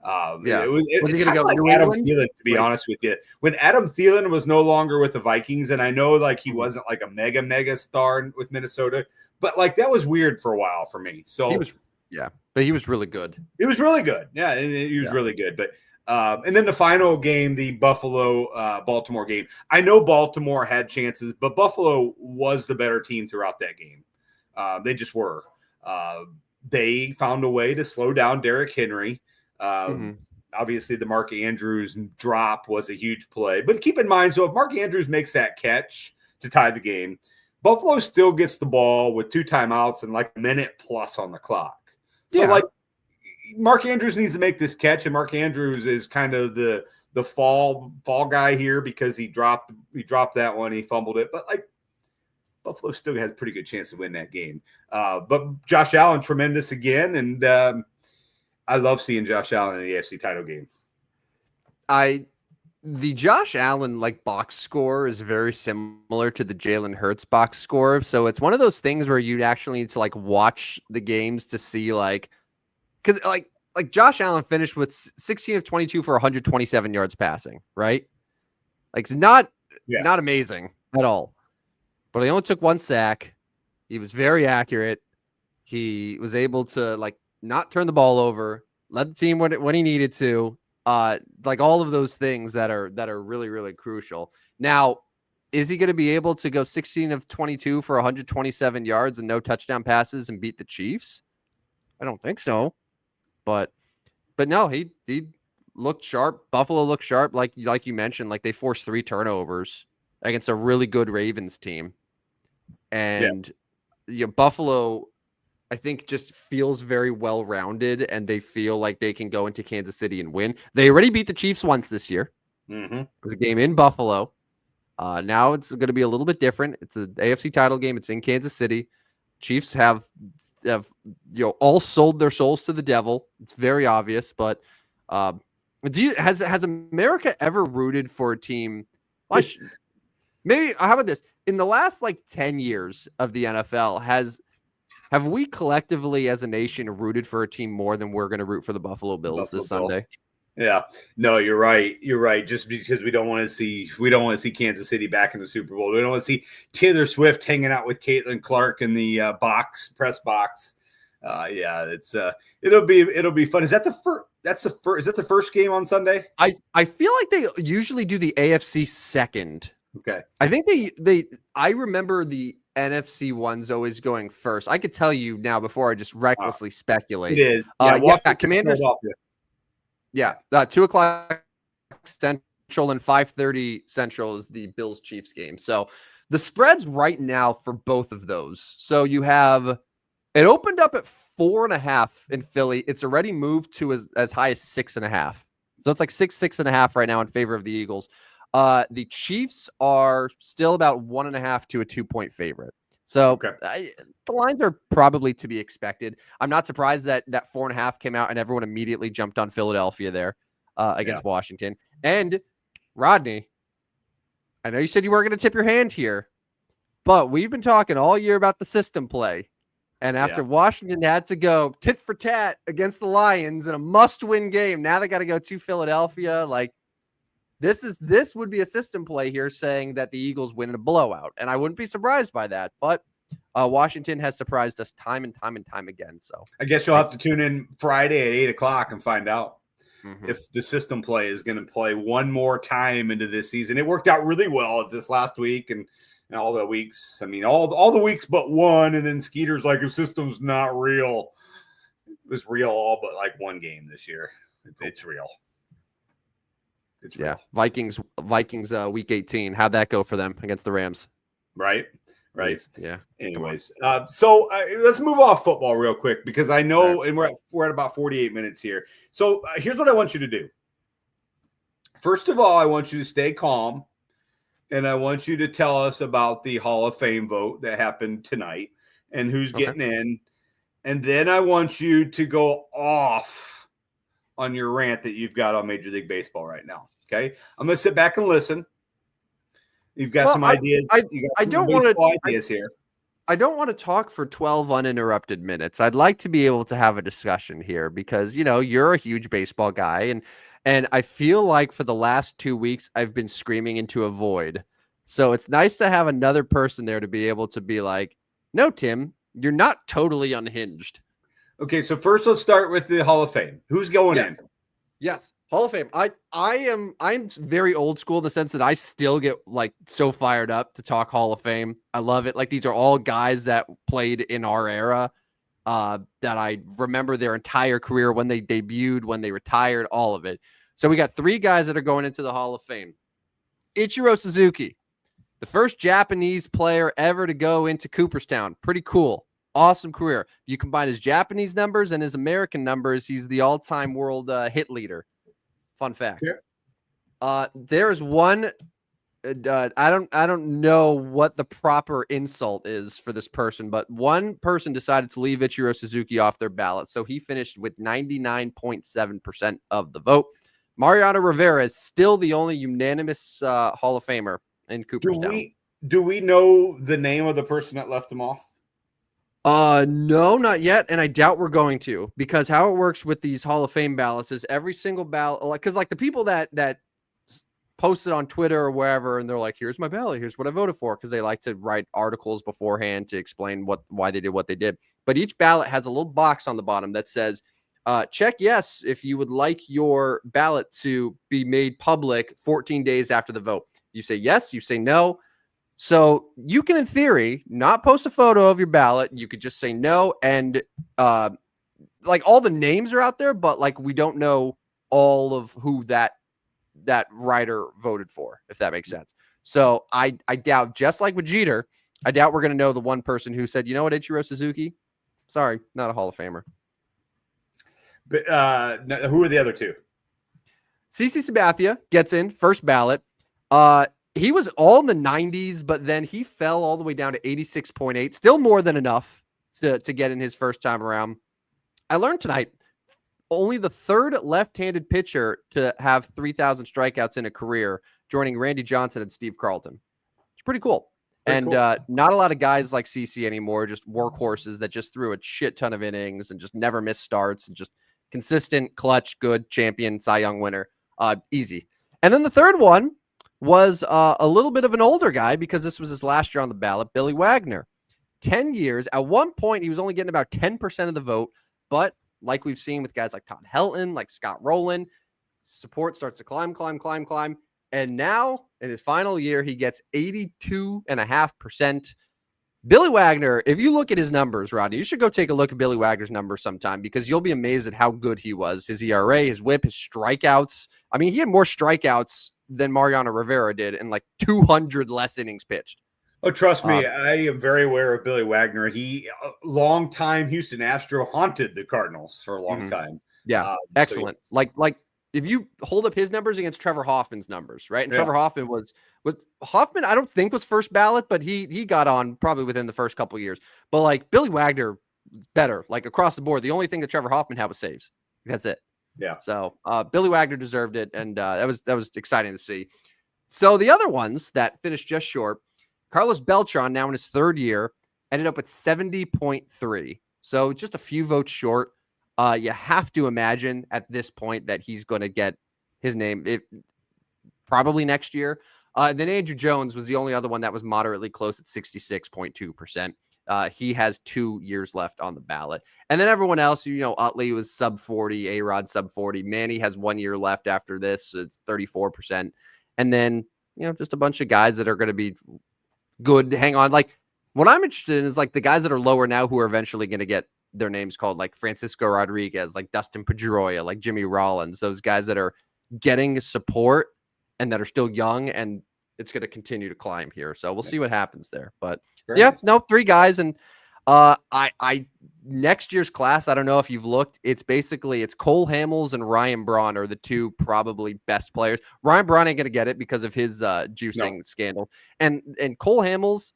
It's kind of like Adam Thielen, to be honest with you. When Adam Thielen was no longer with the Vikings, and I know like he wasn't like a mega star with Minnesota, but like that was weird for a while for me. So but he was really good. He was really good. Yeah, and he was really good. But and then the final game, the Buffalo-Baltimore game. I know Baltimore had chances, but Buffalo was the better team throughout that game. They just were. They found a way to slow down Derrick Henry. Obviously, the Mark Andrews drop was a huge play. But keep in mind, so if Mark Andrews makes that catch to tie the game, Buffalo still gets the ball with 2 timeouts and like a minute plus on the clock. So, like, Mark Andrews needs to make this catch, and Mark Andrews is kind of the fall guy here because he dropped that one, he fumbled it, but like Buffalo still has a pretty good chance to win that game. But Josh Allen, tremendous again, and I love seeing Josh Allen in the AFC title game. The Josh Allen like box score is very similar to the Jalen Hurts box score, so it's one of those things where you actually need to like watch the games to see like. Because like Josh Allen finished with 16 of 22 for 127 yards passing, right? Like it's not amazing at all. But he only took 1 sack. He was very accurate. He was able to like not turn the ball over, led the team when he needed to. Like all of those things that are really, really crucial. Now, is he going to be able to go 16 of 22 for 127 yards and no touchdown passes and beat the Chiefs? I don't think so. But no, he looked sharp. Buffalo looked sharp, like you mentioned. Like they forced 3 turnovers against a really good Ravens team, and Buffalo, I think, just feels very well rounded, and they feel like they can go into Kansas City and win. They already beat the Chiefs once this year. It was a game in Buffalo. Now it's going to be a little bit different. It's an AFC title game. It's in Kansas City. Chiefs have have all sold their souls to the devil. It's very obvious, but has America ever rooted for a team? Well, maybe how about this? In the last like 10 years of the NFL, have we collectively as a nation rooted for a team more than we're going to root for the Buffalo Bills Buffalo this Bills. Sunday? Yeah, no, you're right. You're right. Just because we don't want to see Kansas City back in the Super Bowl. We don't want to see Taylor Swift hanging out with Caitlin Clark in the press box. Yeah, it'll be fun. Is that the first? Is that the first game on Sunday? I feel like they usually do the AFC second. Okay. I think I remember the NFC one's always going first. I could tell you now before I just recklessly speculate. It is. Yeah, Commanders. Yeah, 2:00 Central and 5:30 Central is the Bills Chiefs game. So the spreads right now for both of those. So you have it opened up at 4.5 in Philly. It's already moved to as high as 6.5. So it's like 6.5 right now in favor of the Eagles. The Chiefs are still about 1.5 to a 2-point favorite. So the lines are probably to be expected. I'm not surprised that 4.5 came out and everyone immediately jumped on Philadelphia there against Washington. And Rodney, I know you said you weren't going to tip your hand here, but we've been talking all year about the system play. And after Washington had to go tit for tat against the Lions in a must-win game, now they got to go to Philadelphia. Like this would be a system play here, saying that the Eagles win in a blowout, and I wouldn't be surprised by that. But Washington has surprised us time and time again. So I guess you'll have to tune in Friday at 8:00 and find out if the system play is going to play one more time into this season. It worked out really well this last week and all the weeks. I mean, all the weeks but one. And then Skeeter's like, the system's not real. It was real all but like one game this year. It's real. It's real. Vikings week 18. How'd that go for them against the Rams? Right. Yeah. Anyways, so let's move off football real quick because I know, and we're at about 48 minutes here. So here's what I want you to do. First of all, I want you to stay calm, and I want you to tell us about the Hall of Fame vote that happened tonight and who's getting in. And then I want you to go off on your rant that you've got on Major League Baseball right now. Okay, I'm going to sit back and listen. You've got some ideas. I don't want to ideas here. I don't want to talk for 12 uninterrupted minutes. I'd like to be able to have a discussion here because, you're a huge baseball guy. And I feel like for the last 2 weeks, I've been screaming into a void. So it's nice to have another person there to be able to be like, no, Tim, you're not totally unhinged. Okay, so first let's start with the Hall of Fame. Who's going in? Yes, Hall of Fame. I'm very old school in the sense that I still get like so fired up to talk Hall of Fame. I love it. Like these are all guys that played in our era that I remember their entire career, when they debuted, when they retired, all of it. So we got 3 guys that are going into the Hall of Fame. Ichiro Suzuki, the first Japanese player ever to go into Cooperstown. Pretty cool. Awesome career. You combine his Japanese numbers and his American numbers, he's the all-time world hit leader. Fun fact. Yeah. There's one. I don't know what the proper insult is for this person, but one person decided to leave Ichiro Suzuki off their ballot, so he finished with 99.7% of the vote. Mariano Rivera is still the only unanimous Hall of Famer in Cooperstown. Do we know the name of the person that left him off? No, not yet, and I doubt we're going to, because how it works with these Hall of Fame ballots is every single ballot, because like the people that posted on Twitter or wherever, and they're like, "Here's my ballot, here's what I voted for," because they like to write articles beforehand to explain why they did what they did. But each ballot has a little box on the bottom that says, "Check yes if you would like your ballot to be made public 14 days after the vote." You say yes, you say no. So you can, in theory, not post a photo of your ballot. You could just say no. And like all the names are out there, but like we don't know all of who that writer voted for, if that makes sense. So I doubt, just like with Jeter, I doubt we're going to know the one person who said, you know what, Ichiro Suzuki? Sorry, not a Hall of Famer. But who are the other 2? CC Sabathia gets in, first ballot. He was all in the 90s, but then he fell all the way down to 86.8. Still more than enough to get in his first time around. I learned tonight only the third left-handed pitcher to have 3,000 strikeouts in a career, joining Randy Johnson and Steve Carlton. It's pretty cool. Not a lot of guys like CC anymore, just workhorses that just threw a shit ton of innings and just never missed starts and just consistent, clutch, good champion, Cy Young winner. Easy. And then the third one was a little bit of an older guy because this was his last year on the ballot, Billy Wagner. 10 years. At one point, he was only getting about 10% of the vote, but like we've seen with guys like Todd Helton, like Scott Rowland, support starts to climb. And now in his final year, he gets 82.5%. Billy Wagner, if you look at his numbers, Rodney, you should go take a look at Billy Wagner's numbers sometime because you'll be amazed at how good he was. His ERA, his whip, his strikeouts. I mean, he had more strikeouts than Mariano Rivera did and like 200 less innings pitched. Oh, trust me, I am very aware of Billy Wagner. He, long-time Houston Astro, haunted the Cardinals for a long time. Yeah, excellent. So, yeah. Like if you hold up his numbers against Trevor Hoffman's numbers, right? And Trevor Hoffman was Hoffman, I don't think was first ballot, but he got on probably within the first couple of years. But like Billy Wagner, better, like across the board. The only thing that Trevor Hoffman had was saves. That's it. Yeah. So Billy Wagner deserved it, and that was exciting to see. So the other ones that finished just short. Carlos Beltran, now in his third year, ended up at 70.3. So just a few votes short. You have to imagine at this point that he's going to get his name probably next year. Then Andrew Jones was the only other one that was moderately close at 66.2%. He has 2 years left on the ballot. And then everyone else, Utley was sub 40, A-Rod sub 40. Manny has 1 year left after this. So it's 34%. And then, just a bunch of guys that are going to be good. Hang on. Like what I'm interested in is like the guys that are lower now who are eventually going to get their names called, like Francisco Rodriguez, like Dustin Pedroia, like Jimmy Rollins, those guys that are getting support and that are still young, and it's going to continue to climb here. So we'll see what happens there. But three guys. And I next year's class, I don't know if you've looked, it's Cole Hamels and Ryan Braun are the two probably best players. Ryan Braun ain't going to get it because of his juicing scandal. And Cole Hamels,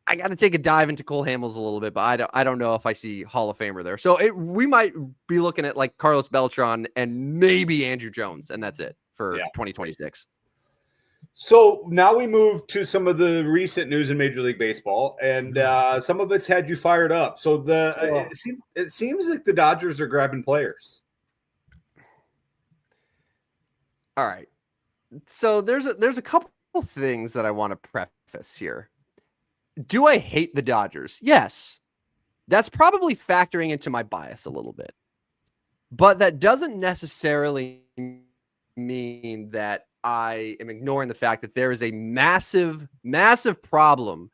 I got to take a dive into Cole Hamels a little bit, but I don't know if I see Hall of Famer there. So we might be looking at like Carlos Beltran and maybe Andrew Jones, and that's it for 2026. So now we move to some of the recent news in Major League Baseball, and some of it's had you fired up. So it seems like the Dodgers are grabbing players. All right. So there's a couple things that I want to preface here. Do I hate the Dodgers? Yes. That's probably factoring into my bias a little bit. But that doesn't necessarily mean that I am ignoring the fact that there is a massive, massive problem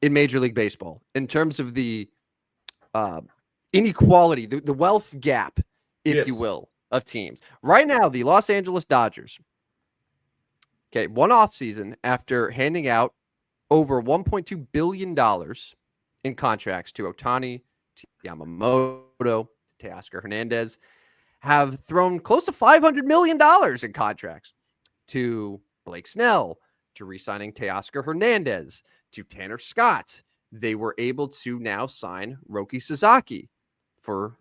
in Major League Baseball in terms of the inequality, the wealth gap, if you will, of teams. Right now, the Los Angeles Dodgers, one offseason after handing out over $1.2 billion in contracts to Ohtani, to Yamamoto, to Teoscar Hernandez, have thrown close to $500 million in contracts to Blake Snell, to re-signing Teoscar Hernandez, to Tanner Scott. They were able to now sign Roki Sasaki for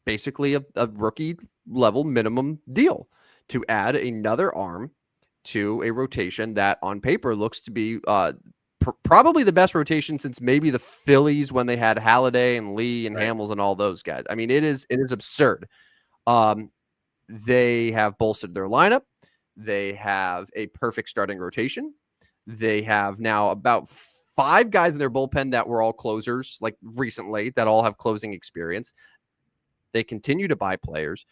basically a rookie level minimum deal to add another arm to a rotation that on paper looks to be probably the best rotation since maybe the Phillies when they had Halladay and Lee and Hamels and all those guys. I mean, it is absurd. They have bolstered their lineup. They have a perfect starting rotation. They have now about 5 guys in their bullpen that were all closers, like recently, that all have closing experience. They continue to buy players.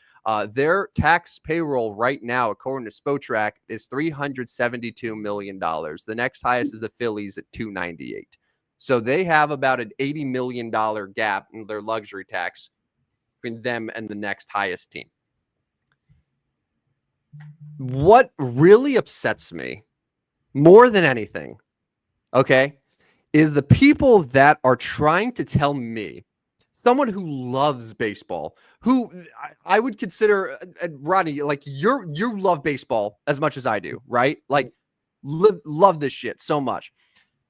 Their tax payroll right now, according to Spotrac, is $372 million. The next highest is the Phillies at $298. So they have about an $80 million gap in their luxury tax between them and the next highest team. What really upsets me more than anything, is the people that are trying to tell me, someone who loves baseball, who I would consider, Rodney, like you love baseball as much as I do, right? Like love this shit so much.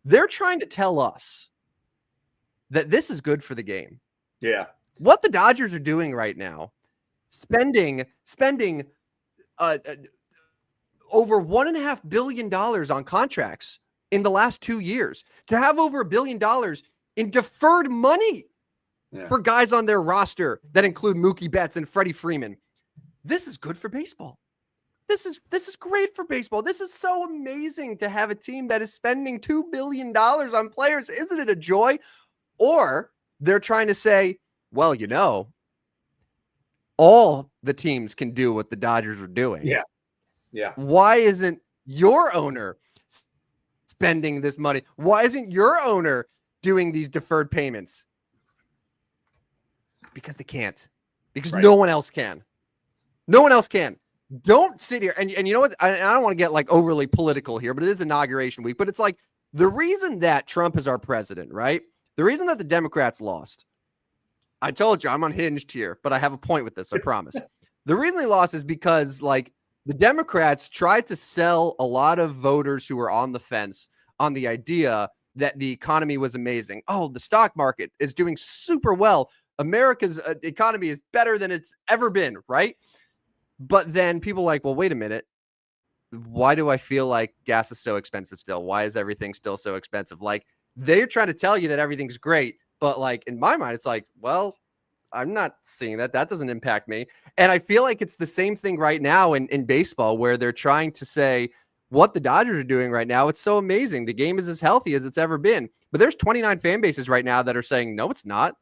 They're trying to tell us that this is good for the game. Yeah. What the Dodgers are doing right now, spending over $1.5 billion on contracts in the last 2 years, to have over $1 billion in deferred money for guys on their roster that include Mookie Betts and Freddie Freeman. This is good for baseball. This is great for baseball. This is so amazing to have a team that is spending $2 billion on players. Isn't it a joy? Or they're trying to say, well, all the teams can do what the Dodgers are doing. Yeah. Yeah. Why isn't your owner spending this money? Why isn't your owner doing these deferred payments? Because they can't. Because no one else can. No one else can. Don't sit here. And you know what? I don't want to get like overly political here, but it is inauguration week. But it's like the reason that Trump is our president, right? The reason that the Democrats lost. I told you I'm unhinged here, but I have a point with this. I promise. The reason they lost is because like the Democrats tried to sell a lot of voters who were on the fence on the idea that the economy was amazing. Oh, the stock market is doing super well. America's economy is better than it's ever been, right? But then people are like, well, wait a minute. Why do I feel like gas is so expensive still? Why is everything still so expensive? Like, they're trying to tell you that everything's great, but like in my mind, it's like, well, I'm not seeing that. That doesn't impact me. And I feel like it's the same thing right now in baseball, where they're trying to say what the Dodgers are doing right now. It's so amazing. The game is as healthy as it's ever been. But there's 29 fan bases right now that are saying, no, it's not.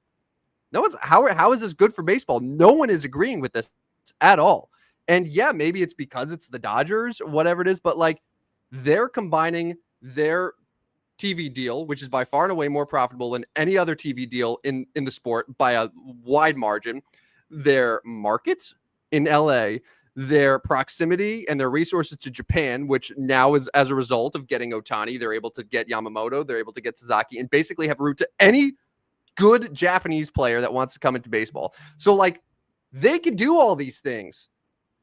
No, it's how is this good for baseball? No one is agreeing with this at all. And yeah, maybe it's because it's the Dodgers, whatever it is, but like they're combining their TV deal, which is by far and away more profitable than any other TV deal in the sport by a wide margin, their market in LA, their proximity and their resources to Japan, which now is as a result of getting Ohtani, they're able to get Yamamoto, they're able to get Sasaki, and basically have route to any good Japanese player that wants to come into baseball. So like they could do all these things.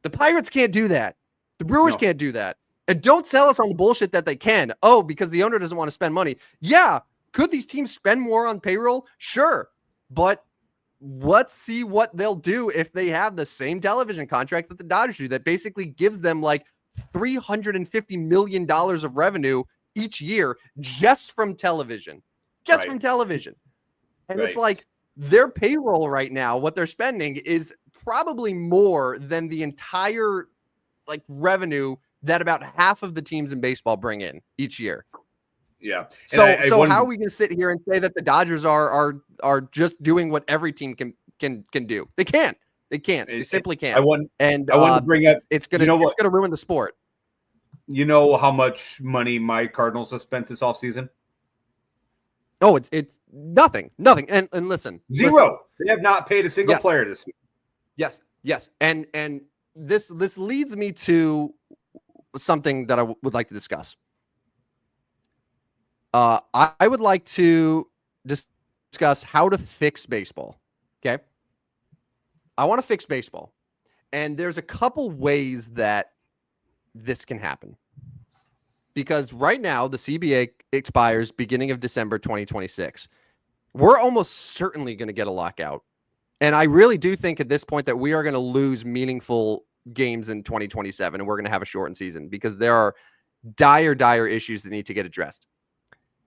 The Pirates can't do that. The Brewers can't do that. And don't sell us on the bullshit that they can. Oh, because the owner doesn't want to spend money. Yeah. Could these teams spend more on payroll? Sure. But let's see what they'll do if they have the same television contract that the Dodgers do that basically gives them like $350 million of revenue each year just from television. Just from television. And it's like their payroll right now, what they're spending is probably more than the entire like revenue that about half of the teams in baseball bring in each year. Yeah. So how are we going to sit here and say that the Dodgers are just doing what every team can do? They can't. They can't. They simply can't. I want to bring up. It's gonna ruin the sport. You know how much money my Cardinals have spent this offseason? Oh, it's nothing. And listen, zero. Listen. They have not paid a single player this season. Yes. And this leads me to something that I would like to discuss. I would like to discuss how to fix baseball. Okay. I want to fix baseball. And there's a couple ways that this can happen. Because right now, the CBA expires beginning of December 2026. We're almost certainly going to get a lockout. And I really do think at this point that we are going to lose meaningful games in 2027, and we're going to have a shortened season because there are dire issues that need to get addressed.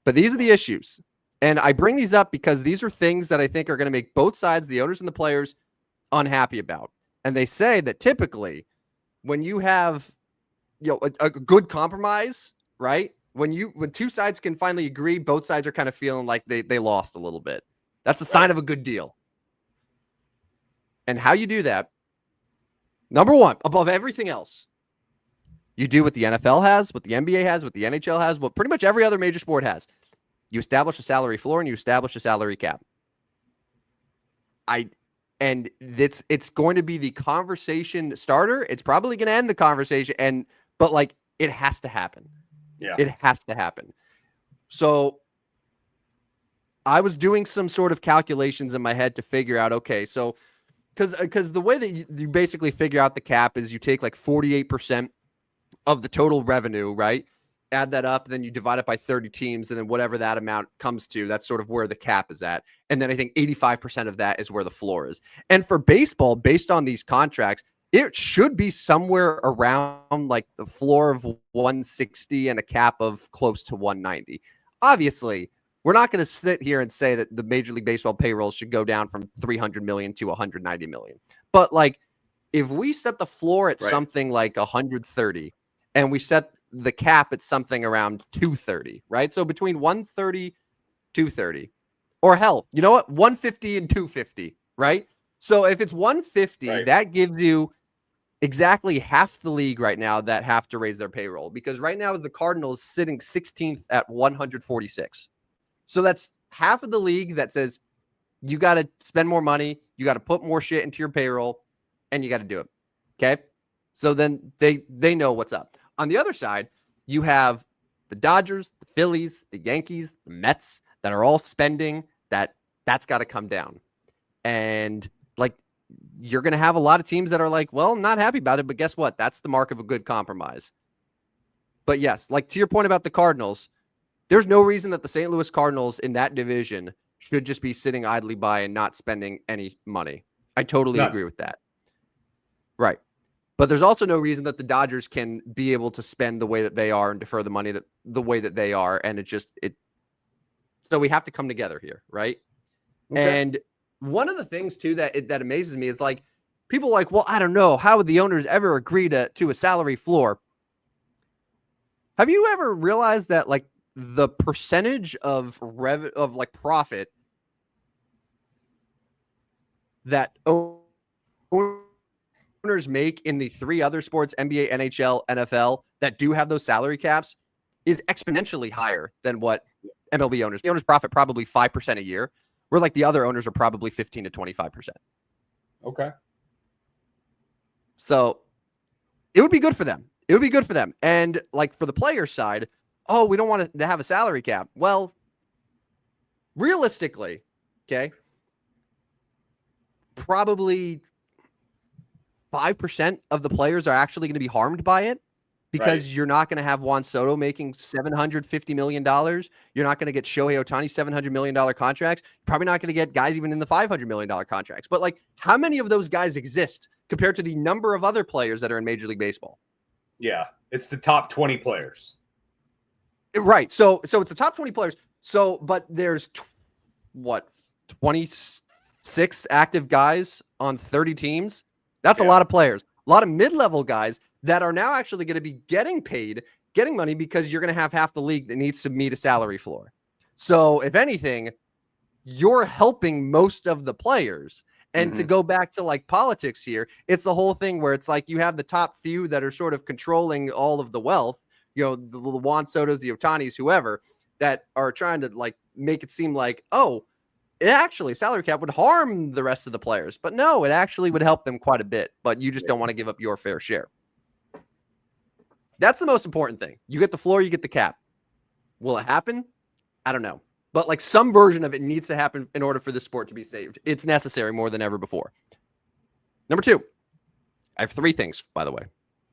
But these are the issues. And I bring these up because these are things that I think are going to make both sides, the owners and the players, unhappy about. And they say that typically when you have a good compromise, right? When two sides can finally agree, both sides are kind of feeling like they lost a little bit. That's a sign of a good deal. And how you do that, number one, above everything else, you do what the NFL has, what the NBA has, what the NHL has, what pretty much every other major sport has. You establish a salary floor and you establish a salary cap. And it's going to be the conversation starter. It's probably going to end the conversation, but like it has to happen. Yeah, it has to happen. So I was doing some sort of calculations in my head to figure out, okay, so because the way that you basically figure out the cap is you take like 48% of the total revenue, right? add that up, then you divide it by 30 teams, and then whatever that amount comes to, that's sort of where the cap is at. And then I think 85% of that is where the floor is. And for baseball, based on these contracts, it should be somewhere around like the floor of 160 and a cap of close to 190. Obviously, we're not going to sit here and say that the Major League Baseball payroll should go down from 300 million to 190 million. But like, if we set the floor at something like 130 and we set the cap at something around 230, right? So between 130, 230, or hell, you know what? 150 and 250, right? So if it's 150, that gives you exactly half the league right now that have to raise their payroll, because right now is the Cardinals sitting 16th at 146. So that's half of the league that says you got to spend more money, you got to put more shit into your payroll, and you got to do it. Okay? So then they know what's up. On the other side, you have the Dodgers, the Phillies, the Yankees, the Mets that are all spending that's got to come down. And like, you're going to have a lot of teams that are like, well, I'm not happy about it, but guess what? That's the mark of a good compromise. But yes, like to your point about the Cardinals, there's no reason that the St. Louis Cardinals in that division should just be sitting idly by and not spending any money. I totally agree with that. Right. But there's also no reason that the Dodgers can be able to spend the way that they are and defer the money the way that they are. And so we have to come together here. Right. Okay. And one of the things too that amazes me is like, people are like, well, I don't know, how would the owners ever agree to a salary floor? Have you ever realized that like the percentage of like profit that owners make in the three other sports, NBA, NHL, NFL, that do have those salary caps is exponentially higher than what MLB owners. The owners profit probably 5% a year, where like the other owners are probably 15 to 25%. Okay. So it would be good for them. It would be good for them. And like for the player side, oh, we don't want to have a salary cap. Well, realistically, okay, probably 5% of the players are actually going to be harmed by it, because you're not going to have Juan Soto making $750 million. You're not going to get Shohei Ohtani $700 million contracts. You're probably not going to get guys even in the $500 million contracts. But like, how many of those guys exist compared to the number of other players that are in Major League Baseball? Yeah, it's the top 20 players. Right. So it's the top 20 players. So, but there's 26 active guys on 30 teams. That's a lot of players. A lot of mid-level guys that are now actually going to be getting money, because you're going to have half the league that needs to meet a salary floor. So if anything, you're helping most of the players. And to go back to like politics here, it's the whole thing where it's like you have the top few that are sort of controlling all of the wealth, you know, the Juan Sotos, the Otanis, whoever, that are trying to like make it seem like, oh, it actually, salary cap would harm the rest of the players. But no, it actually would help them quite a bit. But you just don't want to give up your fair share. That's the most important thing. You get the floor, you get the cap. Will it happen? I don't know. But like, some version of it needs to happen in order for this sport to be saved. It's necessary more than ever before. Number 2, I have 3 things, by the way.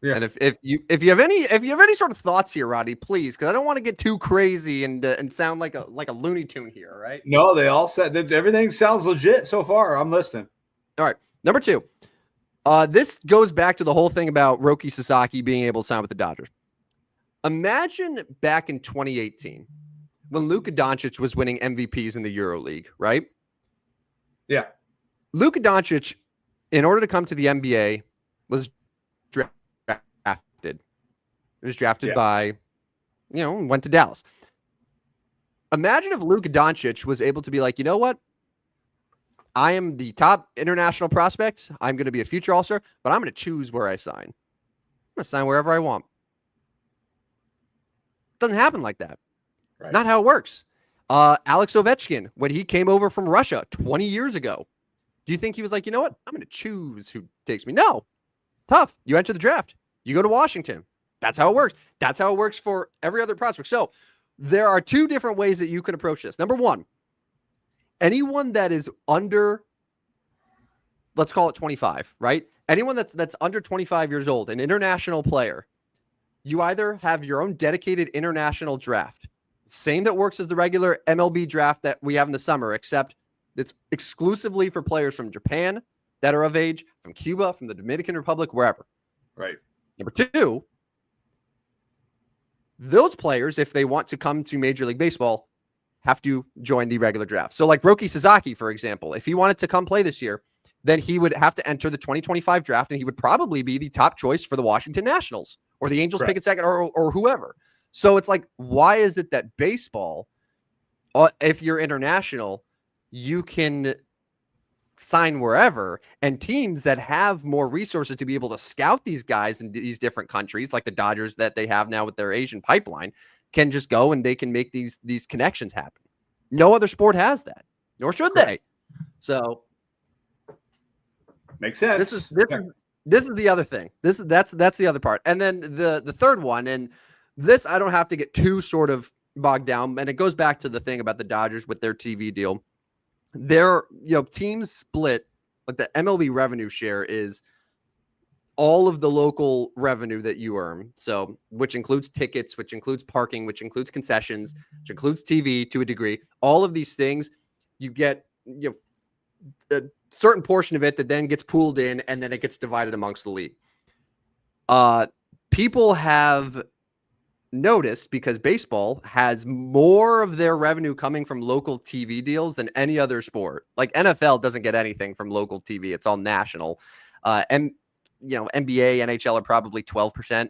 Yeah. And if you have any sort of thoughts here, Roddy, please, because I don't want to get too crazy and sound like a Looney Tune here, all right? No, they all said that everything sounds legit so far. I'm listening. All right. Number 2. This goes back to the whole thing about Roki Sasaki being able to sign with the Dodgers. Imagine back in 2018 when Luka Doncic was winning MVPs in the EuroLeague, right? Yeah. Luka Doncic, in order to come to the NBA, was drafted. It was drafted by, went to Dallas. Imagine if Luka Doncic was able to be like, you know what? I am the top international prospect. I'm going to be a future All-Star, but I'm going to choose where I sign. I'm going to sign wherever I want. Doesn't happen like that. Right. Not how it works. Alex Ovechkin, when he came over from Russia 20 years ago, do you think he was like, you know what? I'm going to choose who takes me? No. Tough. You enter the draft. You go to Washington. That's how it works. That's how it works for every other prospect. So there are 2 different ways that you can approach this. Number 1, anyone that is under, let's call it 25, right? Anyone that's under 25 years old, an international player, you either have your own dedicated international draft, same that works as the regular MLB draft that we have in the summer, except it's exclusively for players from Japan that are of age, from Cuba, from the Dominican Republic, wherever. Right. Number two, those players, if they want to come to Major League Baseball, have to join the regular draft. So like Roki Sasaki, for example, if he wanted to come play this year, then he would have to enter the 2025 draft, and he would probably be the top choice for the Washington Nationals or the Angels pick it second or whoever. So it's like, why is it that baseball, if you're international, you can sign wherever, and teams that have more resources to be able to scout these guys in these different countries, like the Dodgers that they have now with their Asian pipeline, can just go and they can make these connections happen. No other sport has that, nor should they. So makes sense. This is the other thing. That's the other part. And then the third one, and this I don't have to get too sort of bogged down, and it goes back to the thing about the Dodgers with their TV deal. Their teams split, like the MLB revenue share is all of the local revenue that you earn. So which includes tickets, which includes parking, which includes concessions, which includes TV to a degree. All of these things, you get a certain portion of it that then gets pooled in, and then it gets divided amongst the league. People have noticed, because baseball has more of their revenue coming from local TV deals than any other sport. Like NFL doesn't get anything from local TV. It's all national. And NBA, NHL are probably 12%.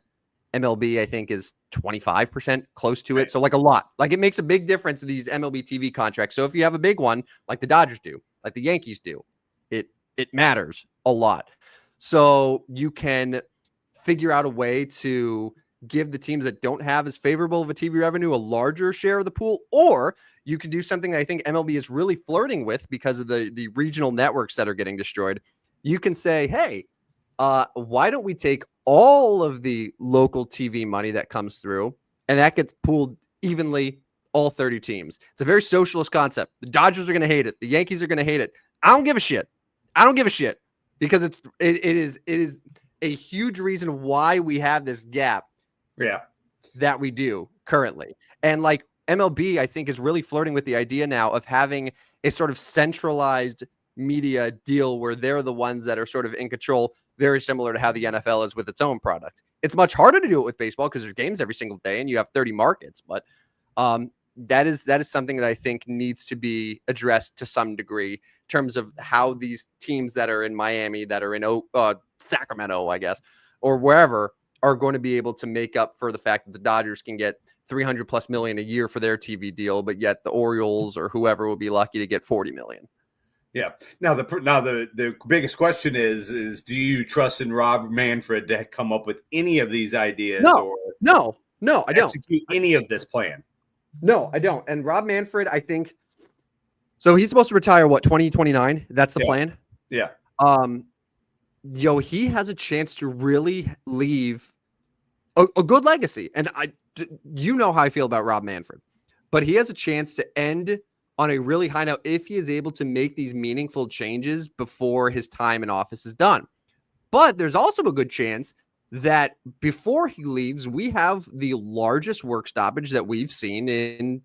MLB, I think, is 25%, close to it. So like a lot. Like it makes a big difference in these MLB TV contracts. So if you have a big one, like the Dodgers do, like the Yankees do, it matters a lot. So you can figure out a way to give the teams that don't have as favorable of a TV revenue a larger share of the pool, or you can do something I think MLB is really flirting with because of the regional networks that are getting destroyed. You can say, hey, why don't we take all of the local TV money that comes through, and that gets pooled evenly, all 30 teams. It's a very socialist concept. The Dodgers are going to hate it. The Yankees are going to hate it. I don't give a shit. Because it is a huge reason why we have this gap. Yeah, that we do currently. And like MLB, I think, is really flirting with the idea now of having a sort of centralized media deal where they're the ones that are sort of in control, very similar to how the NFL is with its own product. It's much harder to do it with baseball because there's games every single day and you have 30 markets, but that is something that I think needs to be addressed to some degree in terms of how these teams that are in Miami, that are in Sacramento, I guess, or wherever, are going to be able to make up for the fact that the Dodgers can get $300+ million a year for their TV deal, but yet the Orioles or whoever will be lucky to get $40 million. Yeah. Now the biggest question is do you trust in Rob Manfred to come up with any of these ideas? No, I don't. Execute any of this plan? No, I don't. And Rob Manfred, I think, so he's supposed to retire 2029. That's the plan. Yeah. He has a chance to really leave a good legacy. And how I feel about Rob Manfred, but he has a chance to end on a really high note if he is able to make these meaningful changes before his time in office is done. But there's also a good chance that before he leaves, we have the largest work stoppage that we've seen in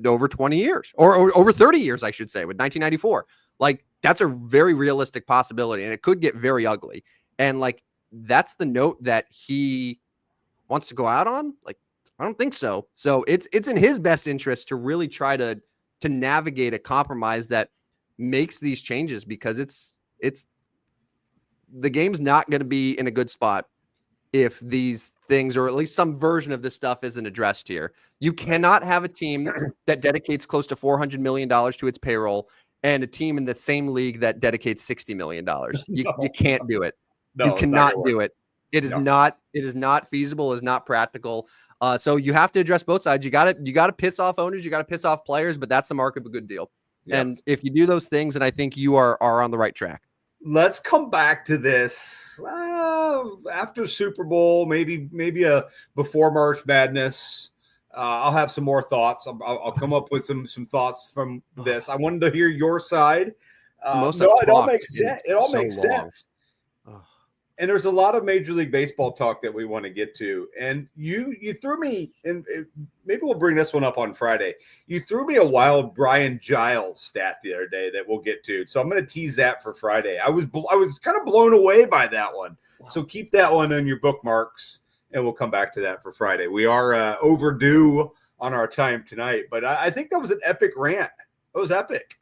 over 20 years or over 30 years, I should say, with 1994. Like, that's a very realistic possibility, and it could get very ugly. And like, that's the note that he wants to go out on. Like, I don't think so. So it's in his best interest to really try to navigate a compromise that makes these changes, because it's the game's not going to be in a good spot if these things, or at least some version of this stuff, isn't addressed here. You cannot have a team that dedicates close to $400 million to its payroll and a team in the same league that dedicates $60 million. You can't do it. No, you cannot do it. It is not feasible. It is not practical. So you have to address both sides. You got to piss off owners. You got to piss off players, but that's the mark of a good deal. Yep. And if you do those things, then I think you are on the right track. Let's come back to this after Super Bowl, maybe a before March Madness. I'll have some more thoughts. I'll come up with some thoughts from this. I wanted to hear your side. It all makes sense. It all makes sense. And there's a lot of Major League Baseball talk that we want to get to. And you threw me, and maybe we'll bring this one up on Friday. You threw me a wild Brian Giles stat the other day that we'll get to. So I'm going to tease that for Friday. I was kind of blown away by that one. So keep that one on your bookmarks, and we'll come back to that for Friday. We are overdue on our time tonight, but I think that was an epic rant. It was epic.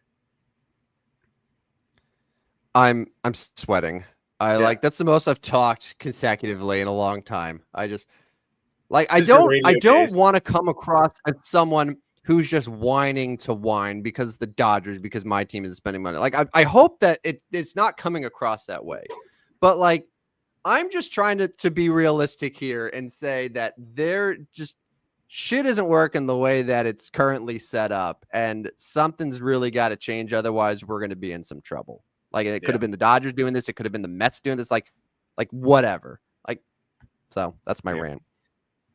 I'm sweating. Like that's the most I've talked consecutively in a long time. I just like I don't want to come across as someone who's just whining to whine because because my team is spending money. Like I hope that it's not coming across that way. But like I'm just trying to be realistic here and say that they're just shit isn't working the way that it's currently set up, and something's really got to change. Otherwise, we're going to be in some trouble. Like it could have been the Dodgers doing this. It could have been the Mets doing this. Like whatever. Like, so that's my rant.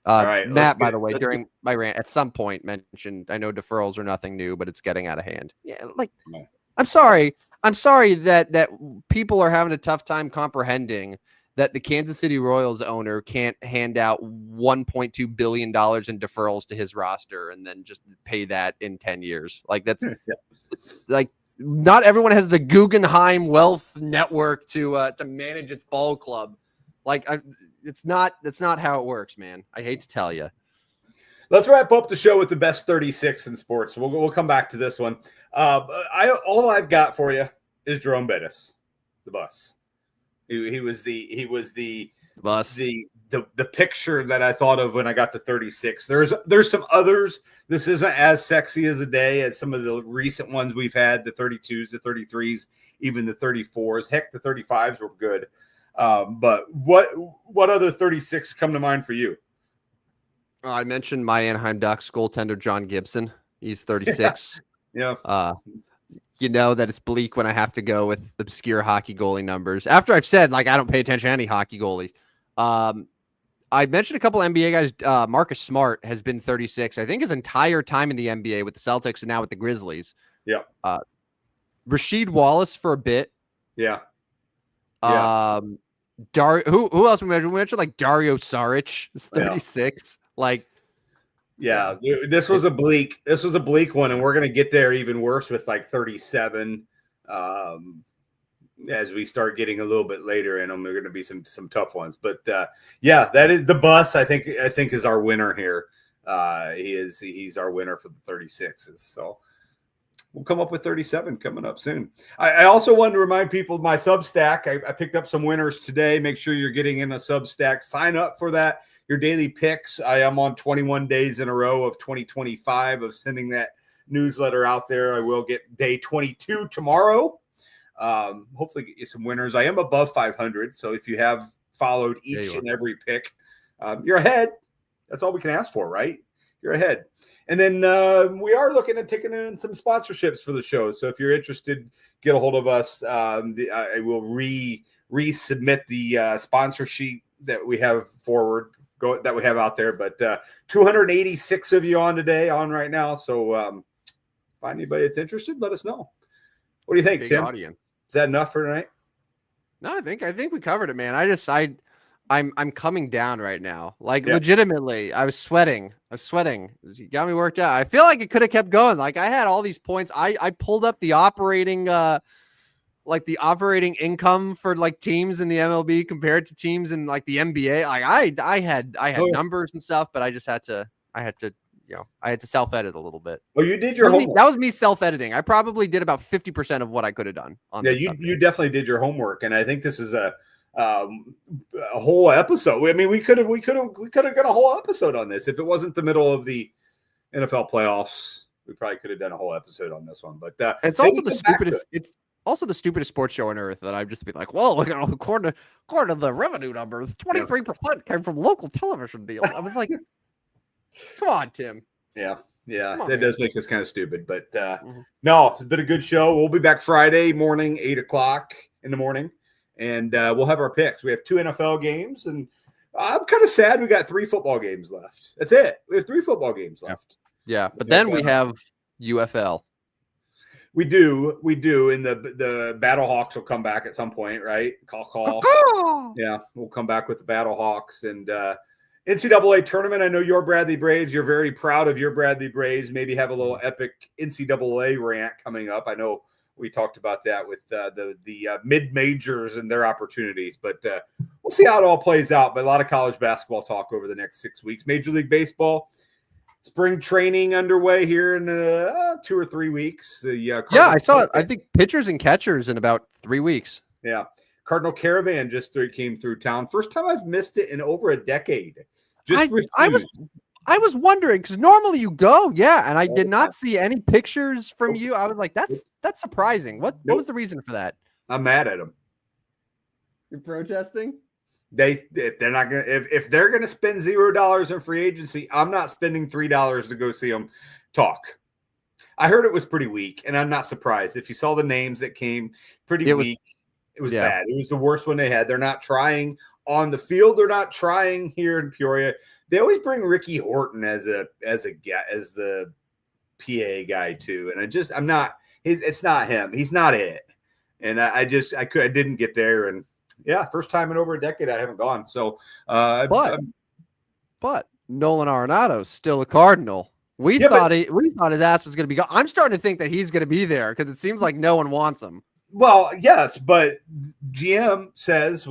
All right, Matt, by the way, during my rant, at some point mentioned, I know deferrals are nothing new, but it's getting out of hand. Yeah, like I'm sorry that people are having a tough time comprehending that the Kansas City Royals owner can't hand out $1.2 billion in deferrals to his roster and then just pay that in 10 years. Like that's like not everyone has the Guggenheim Wealth Network to manage its ball club. Like that's not how it works, man. I hate to tell you. Let's wrap up the show with the best 36 in sports. We'll come back to this one. All I've got for you is Jerome Bettis, the bus. He was the bus. The picture that I thought of when I got to 36. There's some others. This isn't as sexy as a day as some of the recent ones we've had, the 32s, the 33s, even the 34s. Heck, the 35s were good. But what other 36 come to mind for you? I mentioned my Anaheim Ducks goaltender John Gibson. He's 36. Yeah. You know that it's bleak when I have to go with obscure hockey goalie numbers. After I've said, like, I don't pay attention to any hockey goalies. I mentioned a couple NBA guys. Marcus Smart has been 36, I think, his entire time in the NBA with the Celtics and now with the Grizzlies. Yeah. Rasheed Wallace for a bit. Yeah. Who else we mentioned? We mentioned like Dario Saric is 36. Like, yeah, this was a bleak one, and we're gonna get there even worse with like 37. As we start getting a little bit later in them, there are going to be some tough ones. But yeah, that is the bus. I think is our winner here. He's our winner for the 36s. So we'll come up with 37 coming up soon. I also wanted to remind people of my Substack. I picked up some winners today. Make sure you're getting in a Substack. Sign up for that. Your daily picks. I am on 21 days in a row of 2025 of sending that newsletter out there. I will get day 22 tomorrow. Hopefully get you some winners. I am above 500. So if you have followed each and every pick, you're ahead. That's all we can ask for, right? You're ahead. And then we are looking at taking in some sponsorships for the show. So if you're interested, get a hold of us. I will resubmit the sponsor sheet that we have that we have out there. But 286 of you on right now. So find anybody that's interested, let us know. What do you think, Tim? Audience. Is that enough for tonight? No, I think we covered it, man. I'm coming down right now. Like legitimately, I was sweating. It got me worked out. I feel like it could have kept going. Like I had all these points. I pulled up the operating income for like teams in the MLB compared to teams in like the NBA. Like I had numbers and stuff, but I had to self-edit a little bit. Well, you did your homework. That was me self-editing. I probably did about 50% of what I could have done. You definitely did your homework, and I think this is a whole episode. I mean, we could have got a whole episode on this if it wasn't the middle of the NFL playoffs. We probably could have done a whole episode on this one. But it's also the stupidest. It's also the stupidest sports show on earth that I've just been like, well, look at according to the revenue numbers, 23% came from local television deals. I was like. Come on, Tim. Yeah. That does make us kind of stupid, but no, it's been a good show. We'll be back Friday morning, 8:00 in the morning, and we'll have our picks. We have 2 NFL games, and I'm kind of sad we got 3 football games left. That's it. We have 3 football games left. Yeah, but then we have UFL. We do, and the Battlehawks will come back at some point, right? Call. Yeah, we'll come back with the Battlehawks and NCAA tournament. I know your Bradley Braves. You're very proud of your Bradley Braves. Maybe have a little epic NCAA rant coming up. I know we talked about that with the mid majors and their opportunities, but we'll see how it all plays out. But a lot of college basketball talk over the next 6 weeks. Major League Baseball. Spring training underway here in 2 or 3 weeks. I saw it. I think pitchers and catchers in about 3 weeks. Yeah. Cardinal Caravan just came through town. First time I've missed it in over a decade. I was wondering because normally you go, and I did not see any pictures from you. I was like, that's surprising. What was the reason for that? I'm mad at them. You're protesting? If they're gonna spend $0 in free agency, I'm not spending $3 to go see them talk. I heard it was pretty weak, and I'm not surprised. If you saw the names that came, pretty weak. It was bad. It was the worst one they had. They're not trying on the field. They're not trying here in Peoria. They always bring Ricky Horton as the PA guy too, and I'm not. It's not him. He's not it. And I didn't get there and. Yeah, first time in over a decade I haven't gone. So, but Nolan Arenado's still a Cardinal. We thought his ass was going to be gone. I'm starting to think that he's going to be there because it seems like no one wants him. Well, yes, but GM says,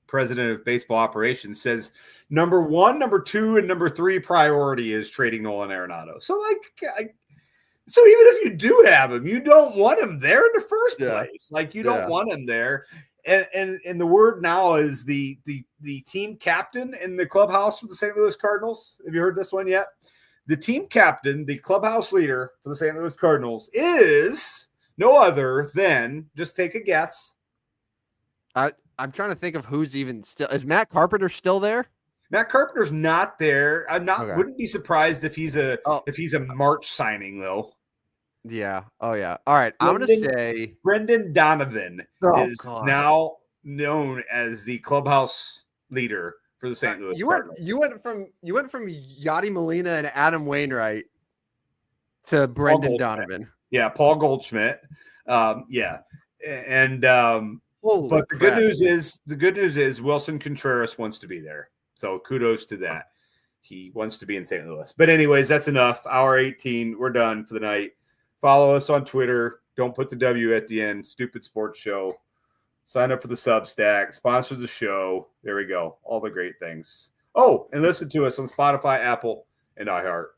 president of baseball operations says number 1, number 2, and number 3 priority is trading Nolan Arenado. So, so even if you do have him, you don't want him there in the first place. Like you don't want him there. And the word now is the team captain in the clubhouse for the St. Louis Cardinals. Have you heard this one yet? The team captain, the clubhouse leader for the St. Louis Cardinals is no other than, just take a guess. I'm trying to think of who's even still. Is Matt Carpenter still there? Matt Carpenter's not there. Wouldn't be surprised if he's a March signing though. Yeah. Oh yeah. All right. I'm gonna say Brendan Donovan is now known as the clubhouse leader for the St. Louis Cardinals. You went from Yadi Molina and Adam Wainwright to Brendan Donovan. Yeah, Paul Goldschmidt. And but the good news is Wilson Contreras wants to be there. So kudos to that. He wants to be in St. Louis. But anyways, that's enough. Hour 18. We're done for the night. Follow us on Twitter. Don't put the W at the end. Stupid Sports Show. Sign up for the Substack. Sponsor the show. There we go. All the great things. Oh, and listen to us on Spotify, Apple, and iHeart.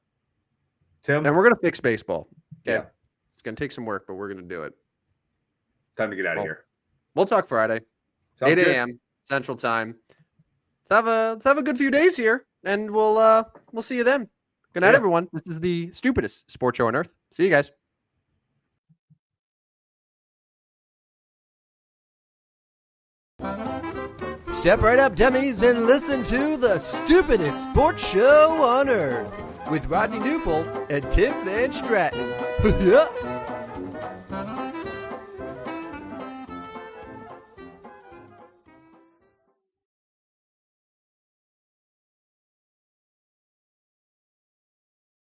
Tim? And we're going to fix baseball. Okay. Yeah. It's going to take some work, but we're going to do it. Time to get out of here. We'll talk Friday. Sounds 8 a.m. Central Time. Let's have a good few days here, and we'll see you then. Good night, everyone. This is the stupidest sports show on earth. See you guys. Step right up, dummies, and listen to the stupidest sports show on earth with Rodney Newpole and Tim Van Stratton. Yeah.